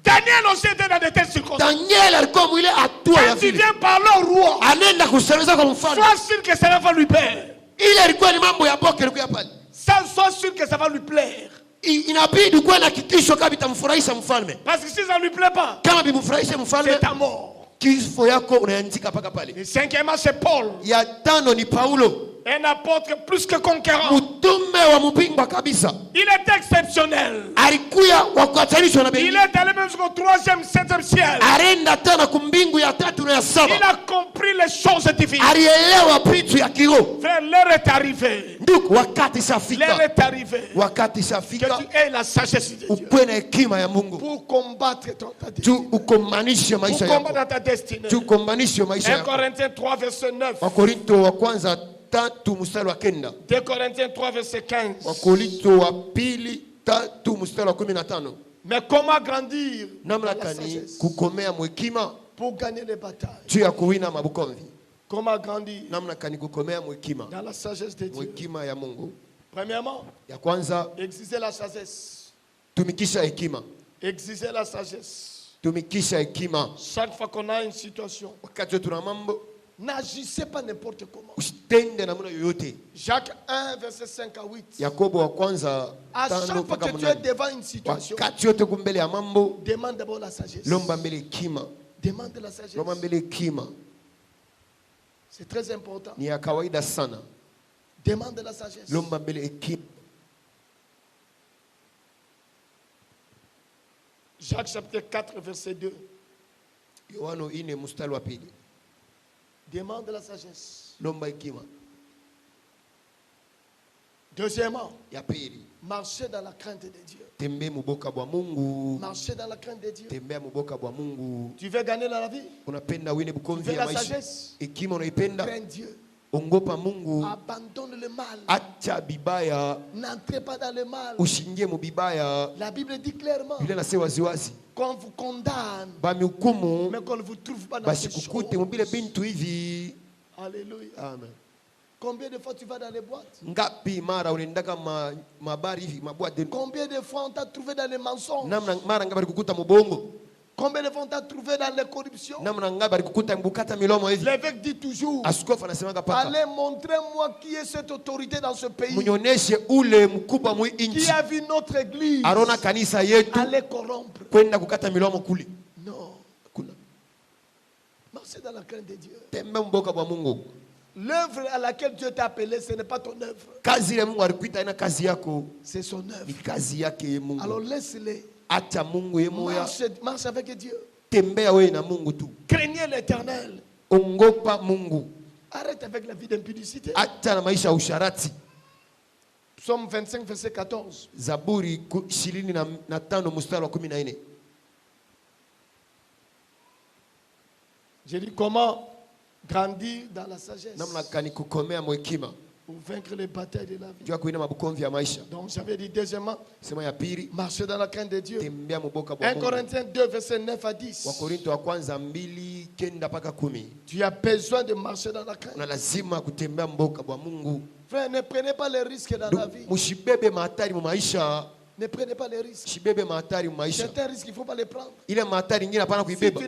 Daniel aussi était dans de telles circonstances. Daniel alikuwa mwile hatua ya vile. Il vient parler au roi. Anaenda kusemeza kwa mfalme. Sois sûr que ça va lui plaire. Ile ilikuwa ni mambo ya boke ilikuwa pale. Sois sûr que ça va lui plaire. Inabidi kuwa na hakikisho kama itamfurahisha mfalme. Parce que si ça ne lui plaît pas, kama bimfurahishe mfalme, c'est ta mort. Kifo yako unaandika paka pale. Et cinquièmement, c'est Paul. Ya tano ni Paulo. Un apôtre plus que conquérant. Mutume wa mupingwa kabisa. Il est exceptionnel. Alikuya wa kuatanishwa na Il est allé même jusqu'au 3e, 7e ciel. Arenda tena kumbingu ya 3 na ya 7. Il a compris les choses divines. Alielewa vitu ya kiroho. Frère, l'heure est arrivée. Ndugu, wakati safika. L'heure est arrivée. Wakati safika. Que tu aies la sagesse de Dieu. Ukuwe na hekima ya Mungu. Pour combattre ta destinée. Tu ukomanishe maisha yako. Pour combattre ta destinée. Tu ukomanishe maisha 1 yako. Corinthiens 3 verset 9. Wakorinto wa kwanza 3 mstari wa 9. 2 Corinthiens 3 verset 15. Wakorinto wa pili 3 mstari wa 15. Mais comment grandir namna kani kukomea mwekima pour gagner les batailles? Tu ya kuwina mabukomvi. Comment grandir namna kani kukomea mwekima dans la sagesse de Dieu? Mwekima ya Mungu. Premièrement, ya kwanza exiger la sagesse. Tumikisha hekima. Exiger la sagesse. Tumikisha hekima. Chaque fois qu'on a une situation, wakati tuna mambo, n'agissez pas n'importe comment. Usitende namna yoyote. Jacques 1 verset 5 à 8. Yakobo wa kwanza à chaque fois que tu es devant une situation, wakati yote kumbele ya mambo, demande d'abord la sagesse. Lomba mbele hekima. Demande la sagesse. Lomba mbele hekima. C'est très important. Ni ya kawaida sana. Demande la sagesse. Lomba mbele hekima. Jacques chapitre 4 verset 2. Yohano 4 mstari wa 2. Demande la sagesse. Lomba hekima. Deuxièmement, ya pili, marcher dans la crainte de Dieu. Tembe muboka bwa Mungu. Marcher dans la crainte de Dieu. Tembe muboka bwa Mungu. Tu veux gagner dans la vie? Unapenda wine bukomvi ya maisha. Hekima unaipenda? Crains Dieu. Ongopa Mungu. Abandonne le mal. Acha bibaya. N'entrez pas dans le mal. Ushingie mu bibaya. La Bible dit clairement. Biblia inasema waziwazi. Qu'on vous condamne. Bamihukumu. Mais qu'on ne vous trouve pas dans ces choses. Basikukute mubile bintu hivi. Alléluia. Amen. Combien de fois tu vas dans les boîtes? Combien de fois on t'a trouvé dans les mensonges? Combien de fois on t'a trouvé dans les corruptions? L'évêque dit toujours, allez montrez-moi qui est cette autorité dans ce pays, qui a vu notre église aller corrompre. Non. Marchez dans la crainte de Dieu. L'œuvre à laquelle Dieu t'a appelé, ce n'est pas ton œuvre. C'est son œuvre. Alors laisse-les. Marche avec Dieu. Craignez l'Éternel. Arrête avec la vie d'impudicité. Psaume 25, verset 14. J'ai dit comment grandir dans la sagesse pour vaincre les batailles de la vie. Donc j'avais dit deuxièmement, marcher dans la crainte de Dieu. 1 Corinthiens 2, verset 9 à 10. Tu as besoin de marcher dans la crainte. Frère, ne prenez pas les risques dans la vie. Ne prenez pas les risques. C'est un risque, il ne faut pas les prendre. Si tu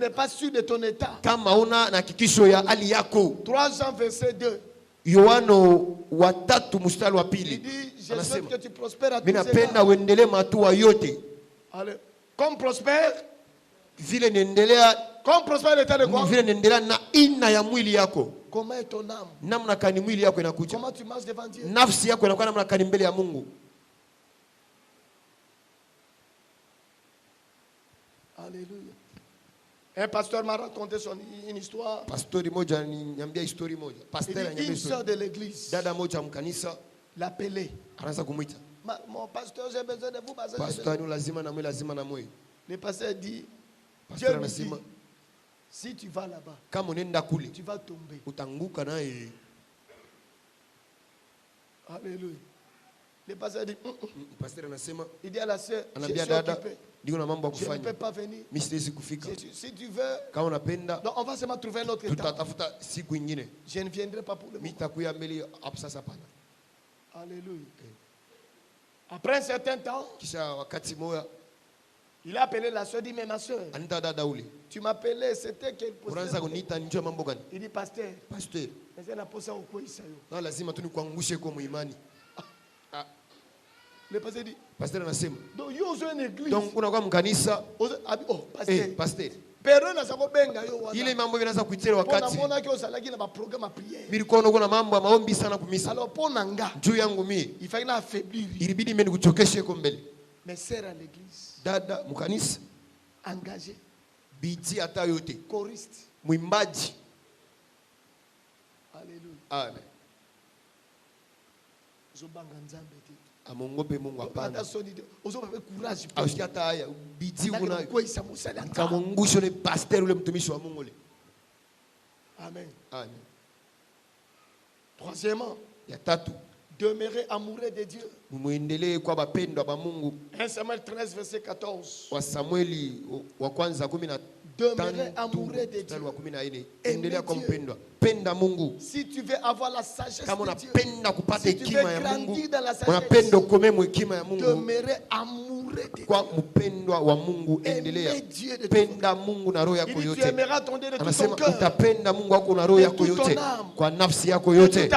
n'es pas sûr de ton état. 3 Jean verset 2. Il dit, je souhaite que tu prospères à tous égards. Allez. Comme prospère. Comme prospère l'état de quoi? Comment est ton âme? Comment tu marches devant Dieu? Alléluia. Un pasteur m'a raconté une histoire. Une soeur de l'église l'appelait. Mon pasteur, j'ai besoin de vous. Le pasteur dit, Dieu me dit, si tu vas là-bas, tu vas tomber. Alléluia. Le pasteur dit, il dit à la soeur, je suis occupé. Je ne peux pas venir. Si tu veux, donc on va seulement trouver un autre temps. Je ne viendrai pas pour le moment. Alléluia. Après un certain temps, il a appelé la soeur, il dit, mais ma soeur, tu m'appelais, c'était quel poste? Il dit, pasteur, mais elle a posé au quoi ça. Le pasteur dit, donc il y a une église. Donc on a comme kanisa. Oh, pasteur. Ile mambo vinaanza kuitera wakati. Milikuwa na mambo ya maombi sana kumisa. Juu yangu mimi. Ilibidi mimi nikuchokeshe huko mbele. Dada mkanisa engagé. Bidii hata yote. Choriste. Mwimbaji. Alléluia. Amen. Zobanga nzambe ti. Amongope Mungu hapana. Ausikia haya bidii una kamungusho ni pastor ule mtumishi wa Mungu ule. Amen. Amen. Troisièmement, ya tatu, demeurer amoureux de Dieu. Muendelee kwa bapendwa ba Mungu. 1 Samuel 13 verset 14. Wa Samueli wa kwanza 15. Demeurer amoureux de Dieu. Endelea kumpendwa. Penda Mungu. Si tu veux avoir la sagesse de Dieu, si tu veux grandir dans la sagesse, demeurer amoureux de Dieu. Kwa mpendwa wa Mungu, endelea. Penda Mungu na roho yako yote. Anasema utapenda Mungu wako na roho yako yote, kwa nafsi yako yote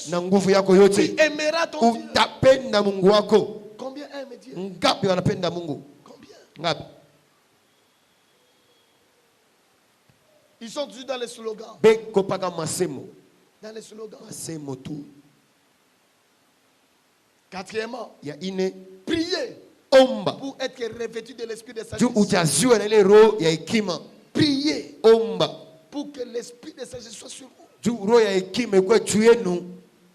na nguvu yako yote. Utapenda Mungu wako. Combien aime Dieu? Ngapi wanapenda Mungu? Combien? Ngapi? Ils sont toujours dans les slogans. Dans les slogans. Quatrièmement, priez pour être revêtu de l'esprit de sagesse. Priez pour que l'esprit de sagesse soit sur vous.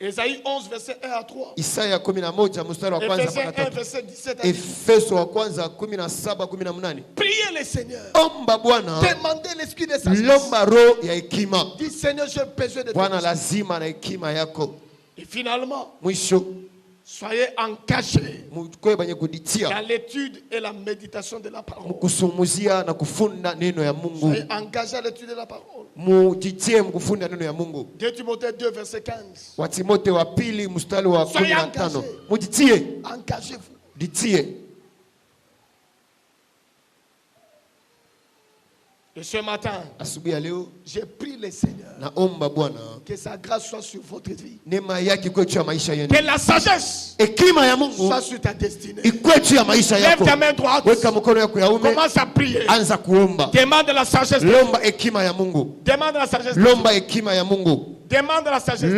Ésaïe 11 verset 1 à 3. Isaya 11 mstari wa kwanza mpaka 3. Efeso wa kwanza 17-18. Priez le Seigneur. Omba Bwana. Demandez l'esprit de sagesse. Lomba roho ya hekima. Dis Seigneur, j'ai besoin de toi. Bwana lazima na hekima yako. Et finalement, mwisho, Soyez engagés dans l'étude et la méditation de la parole. Soyez engagés à l'étude de la parole. 2 Timothée 2, verset 15. Soyez engagés. Engagez-vous. Et ce matin, j'ai prié le Seigneur que sa grâce soit sur votre vie. Que la sagesse soit sur ta destinée. Lève ta main droite. Commence à prier. Demande la sagesse. Demande la sagesse. Demande la sagesse.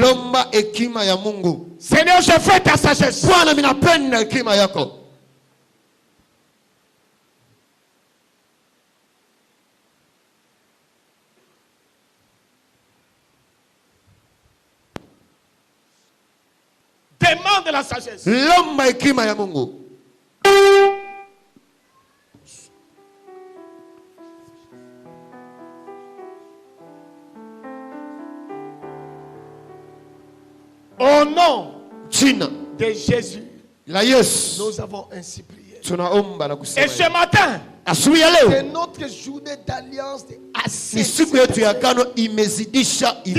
Seigneur, je fais ta sagesse. Demande la sagesse. Lomba hekima ya Mungu. Au nom Jina de Jésus, nous avons ainsi prié. Et ce matin, que notre journée d'alliance est assez. Dis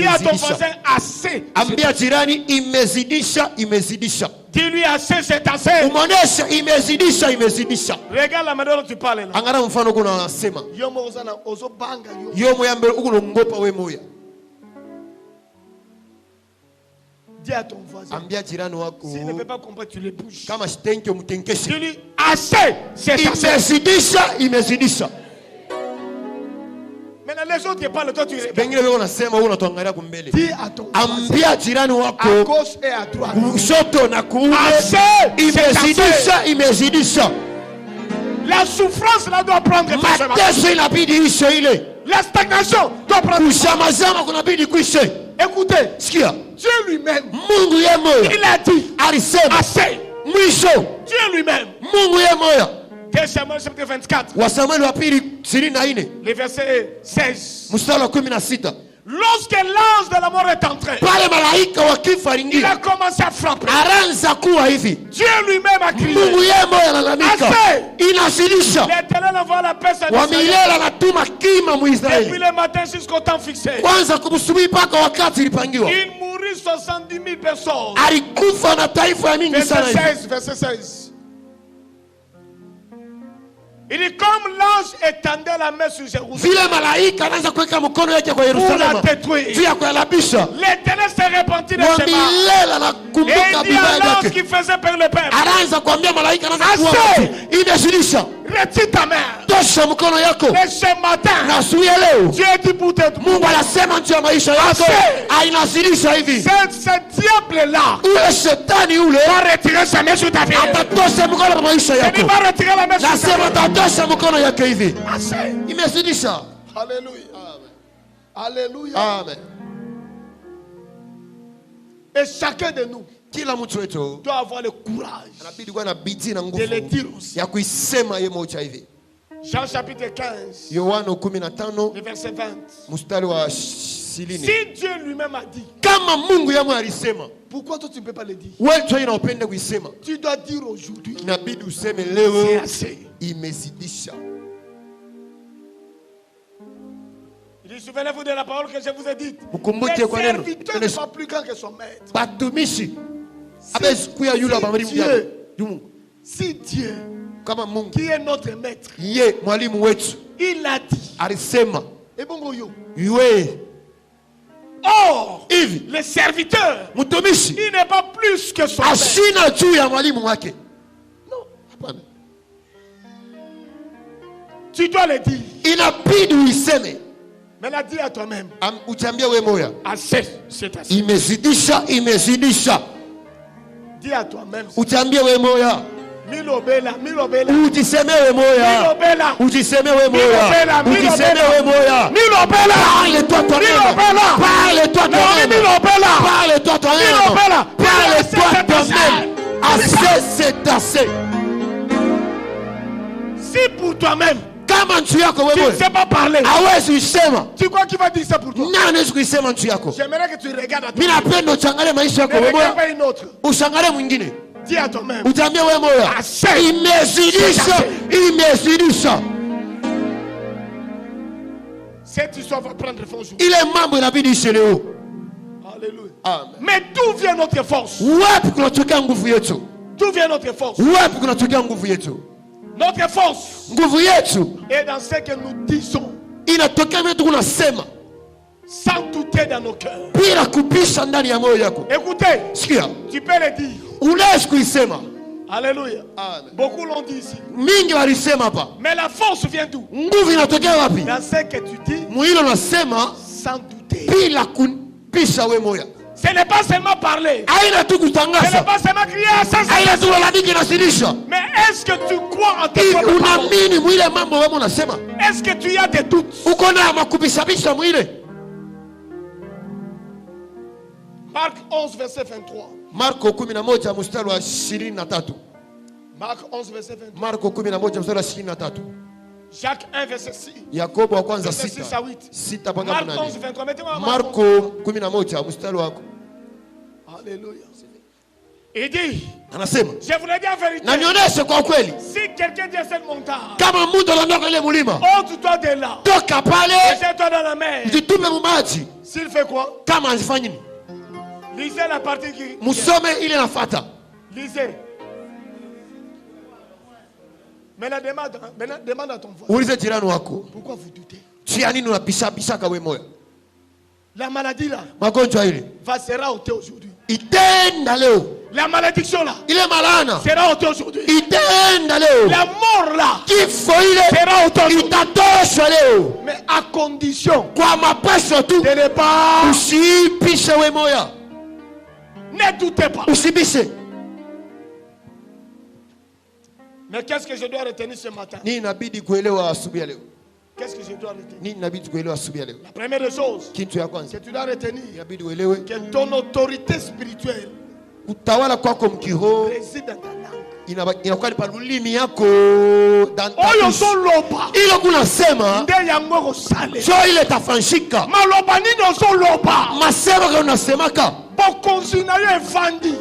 à ton voisin assez. Dis-lui assez, c'est assez. Regarde la manière dont tu parles là. Dis à ton voisin. S'il ne veut pas comprendre, tu les bouges. Dis-lui assez, c'est assez. Maintenant les autres ils parlent, toi tu regardes. Dis à ton voisin, à gauche et à droite. Assez, c'est assez. La souffrance là doit prendre fin. La stagnation doit prendre fin. Écoutez, Dieu lui-même, il a dit assez. Dieu lui-même. 2 Samuel chapitre 24. Le verset 16. Lorsque l'ange de la mort est entré, il a commencé à frapper. Dieu lui-même a crié assez. L'Éternel envoie la paix à Israël. Depuis le matin jusqu'au temps fixé, il mourit 70 000 personnes. Verset 16. Il dit comme l'ange étendait la main sur Jérusalem pour la détruire, l'Éternel s'est repenti de ses mains. Et il dit à l'ange qui faisait perdre le peuple, assez, retire ta main. Et ce matin, Dieu dit pour te dire, ce diable-là va retirer sa main sur ta vie. Il va retirer la main sur ta vie. Alléluia. Alléluia. Amen. Et chacun de nous doit avoir le courage de le dire aussi. Jean chapitre 15, le verset 20. Si Dieu lui-même a dit, pourquoi toi tu ne peux pas le dire? Tu dois dire aujourd'hui, c'est assez. Il dit, souvenez-vous de la parole que je vous ai dite. Le serviteur n'est pas plus grand que son maître. Si Dieu, qui est notre maître, il a dit, et bon, or, le serviteur, il n'est pas plus que son maître. Non. Tu dois le dire. Mais la dis à toi-même. Assez, c'est assez. Dis à toi-même. Milobela. Parle-toi toi-même. Assez, c'est assez. Si pour toi-même tu ne sais pas parler, tu crois qu'il va dire ça pour toi? J'aimerais que tu regardes à toi. Ne regarde pas une autre. Dis à toi-même. Utaambia wewe moyo. Imezidisha. Cette histoire va prendre force. Ile mambo inabidi ishe leo. Alléluia. Amen. Mais d'où vient notre force? Wapi kunatokea nguvu yetu? D'où vient notre force? Wapi kunatokea nguvu yetu? Notre force. Nguvu yetu. Et dans ce que nous disons. Inatokea vitu kunasema. Sans douter dans nos cœurs. Bila kupisha ndani ya moyo yako. Écoutez. Sikia. Tu peux le dire. Unaweza kuisema. Alléluia. Amen. Beaucoup l'ont dit ici. Mingi walisema hapa. Mais la force vient d'où? Nguvu inatokea wapi? Dans ce que tu dis. Mwilo nasema sans douter. Bila kupisha wewe moyo. Ce n'est pas seulement parler. Aina tu kutangaza. Ce n'est pas seulement crier ça. Aina tu kuladiki na sirisha. Mais est-ce que tu crois en tes propres paroles? Unaamini mwile mambo wewe unasema? Est-ce que tu as des doutes? Uko na makubishabisha mwile? Marc 11 verset 23. Marko 11 mstari wa 23. Marc 11 verset 23. Marko 11 mstari wa 23. Jacques 1 verset 6. Yakobo wa kwanza 6. 6 à 8. 6 mpaka 8. Marc 11 23. Mettez-moi Marko 11 mstari wako. Alléluia. Il dit, anasema, je vous le dis en vérité. Na nionyeshe kwa kweli. Si quelqu'un dit à cette montagne, kama mtu anaondoka ile mlima, ôte-toi de là. Toka pale. Jette-toi dans la mer. Jitupe mumaji. S'il fait quoi? Kama anafanya nini? Lisez la partie qui. Musome ile nafuata. Lisez. Maintenant demande à ton voisin. Ulize jirani wako. Pourquoi vous doutez? Tia nini unapisha kawe moyo? La maladie là. Magonjwa ile sera ôtée aujourd'hui. Itenda leo. La malédiction là. Ile malana sera ôtée aujourd'hui. Itenda leo. La mort là. Kifo ile sera ôtée aujourd'hui. Itatosha leo. Mais à condition kwa mapasho tu de ne pas usipishe we moya. Ne doutez pas. Usibishe. Mais qu'est-ce que je dois retenir ce matin? Ni inabidi kuelewa asubuhi leo. Qu'est-ce que je dois retenir? Ni inabidi kuelewa asubuhi leo. La première des choses kitu ya kwanza que tu dois retenir, inabidi uelewe que ton autorité spirituelle utawala kwako mkiroho réside dans ta langue. Inakuwa ni palulimi yako oyo soloba ile kunasema nde yango kosale so ile tafanshika maloba nini osoloba masema kwa unasemaka bokonzi na yo evandi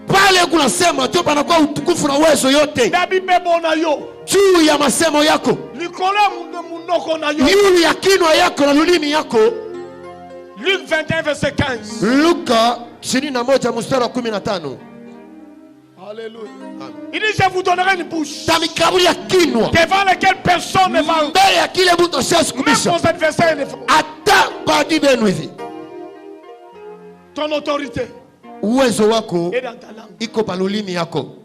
pale kunasema tu panakuwa utukufu na uwezo yote na bibebo na yo juu ya masemo yako likolo munoko na yo juu ya kinwa yako na lulimi yako. Luc 21 verset 15. Luka 21 mstari wa 15. Alléluia. Il dit je vous donnerai une bouche devant laquelle personne ne va. Même vos adversaires ne font. Ton autorité uwezo wako est dans ta langue. Iko palulimi yako.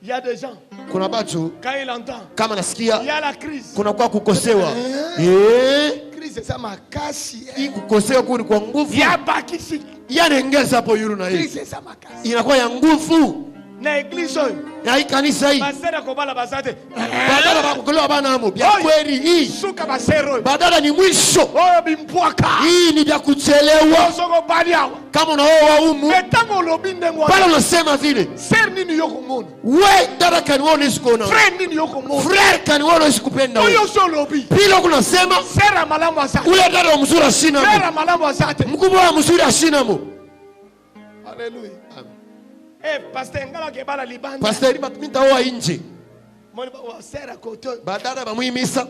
Il y a des gens, kuna batu quand il entend, kama nasikia il y a la crise. Kuna kwa kukosewa. Crise c'est makasi. Hii kukosewa kuni kwa nguvu. Ya bakisi. Yanengeza hapo yuru na hii. Crise c'est makasi. Inakuwa ya nguvu. Na église na hii kanisa hii basera kobala basate badala bakukolewa bana amo bya kweli hii suka basero badala ni mwisho oyo bimpwaka hii ni bya kuchelewa soko baliawa kama unaoa umu metango lobinde ngwa pale unasema vile ser nini yoko mona we dada kanione sikona friend nini yoko mona frère kanione sikupenda wewe oyo so lobi pilo kunasema sera malamu asate ule dada mzuri ashina mo sera malamu asate mkubwa mzuri ashina mo. Haleluya. Pasteur ngala ke bala libanda. Pasteur batminta oa inje. Moni ba sera koto. Badala bamuimisa.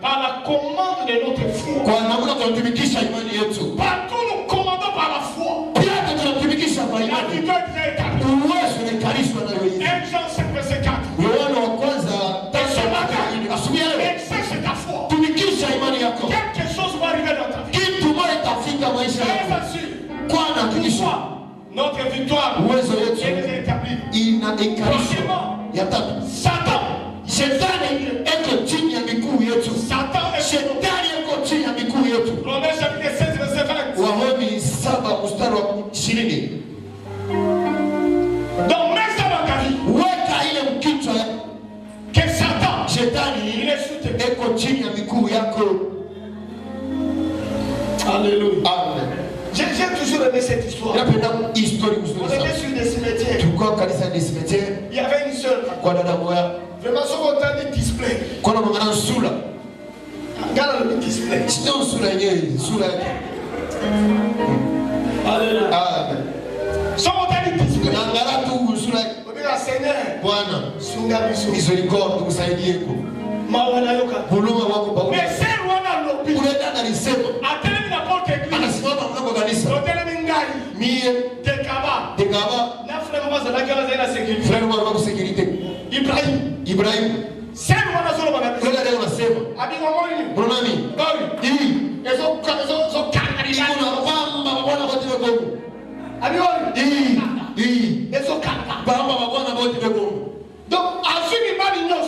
Par la commande de notre foi. Partout nous commandons par la foi. La victoire est déjà établie. 1 Jean 5 verset 4. Et ce matin, exerce ta foi. Quelque chose va arriver dans ta vie. Soyez assurés. Pourquoi? Notre victoire est déjà établie. Premièrement, Satan. Satan Romains chapitre 16 verset 20. Donc mets ça dans ta vie. Que Satan, il est sous tes pieds. Alléluia. Amen. J'ai toujours aimé cette histoire. On était sur des cimetières. Il y avait une seule. Vraiment, ce qu'on t'a dit display. Regarde le display. Alléluia. Amen. Ce qu'on t'a dit display. On dit à Seigneur. Miséricorde, vous savez dire. Mais c'est loin dans l'opinion. Attendez n'importe quelle église. Attendez Mingai. Dekaba. La frère Mama Zalaka la sécurité. Frère Mama sécurité. Ibrahim. C'est loin dans l'opinion. Regardez on a sema. Abi ngomoni. Pronami. Bawi. Ezo kangari. Kuna bamba babona bote beko. Abi wali. Ezo kangari. Bamba babona bote beko. Donc, assume pas l'ignorance.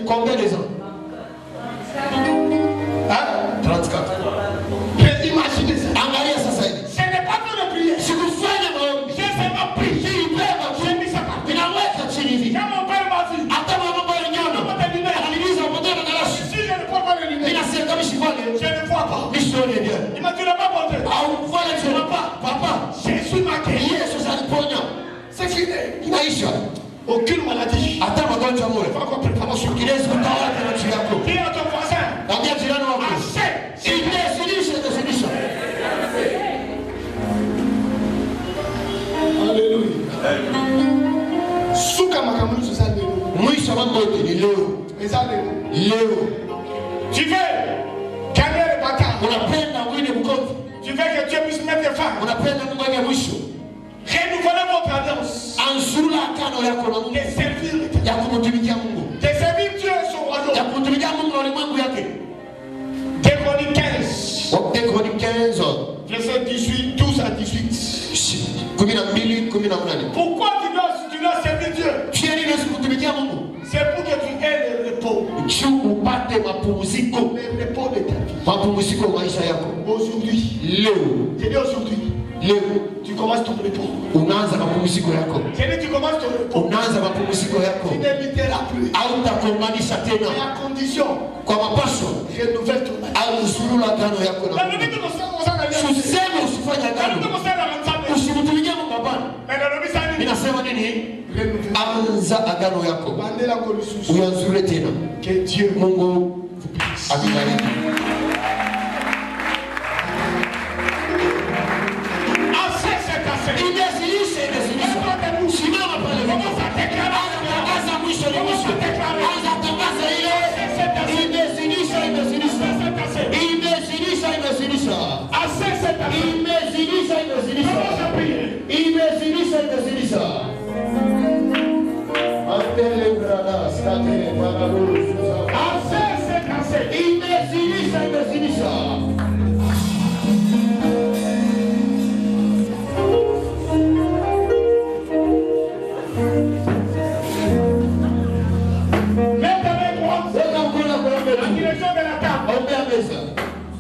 Combien de ans? 34. Imaginez ça. Ce n'est pas que de prier. Si vous faites j'ai seulement prié. J'ai mis ça par terre. Quand mon père m'a dit, si je ne porte pas les lunettes, je ne vois pas. Il m'a dit, ne pas porter. Je ne vois pas. Papa, je suis marqué. C'est fini. Aucune maladie. Attends, ma grande amour. Pas encore préparation. Qui laisse vous parler. Dis à ton voisin. Assez. Il est alléluia. Souka makamunu susande. Mwisho wa moto ni leo. Leo. Tu veux gagner le bataille. Unapenda uine mkono. Tu veux que Dieu puisse mettre fin. Unapenda Mungu anye mwisho. Renouvelez votre alliance. Ansula kano yako na Mungu. De servir ya kumtumikia Mungu. De servir Dieu et son royaume. Ya kumtumikia Mungu na ulimwengu yake. Deutéronome 15. Deutéronome 15. Verset 18, 12 à 18. Pourquoi tu dois servir Dieu? C'est pour que tu aies le repos. Le repos de ta vie. Aujourd'hui. Je dis aujourd'hui. tu commences ton repos. Unaanza mapumziko yako. Tu commences ton repos. Unaanza mapumziko yako. Tu n'imiteras plus. Hautakombanisha tena. Et à condition kwa mapasho renouvelle ton âme. Au usulula agano yako na usiseme usifanye agano. Usimtumikie Mungu hapana. Ninasema nini? Anza agano yako. Uyanzure tena. Que Dieu Mungu akubariki.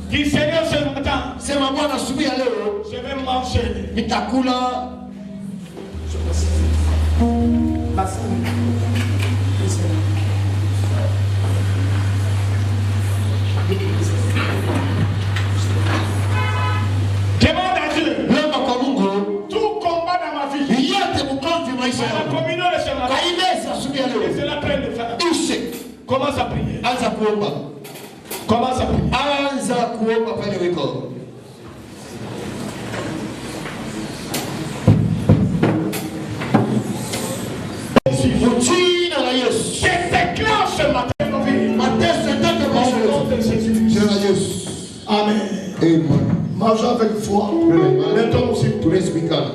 Dis Seigneur ce matin, sema Bwana asubuhi ya leo je vais manger. Nitakula. Demande à Dieu. Lomba kwa Mungu. Tout combat dans ma vie. Yote mkomvi maisha yangu. La communion de ce matin. Kaimeza asubuhi ya leo. C'est la peine de faire. Ishe. Commence à prier. Anza kuomba. Commence à prier. Anza kuomba pale wiko. Jina la Yesu. Je déclare ce matin nos vies. Mateso yote maisha yetu. Jina la Yesu. Amen. Amen. Marche avec foi. Maintenant aussi, tu respires.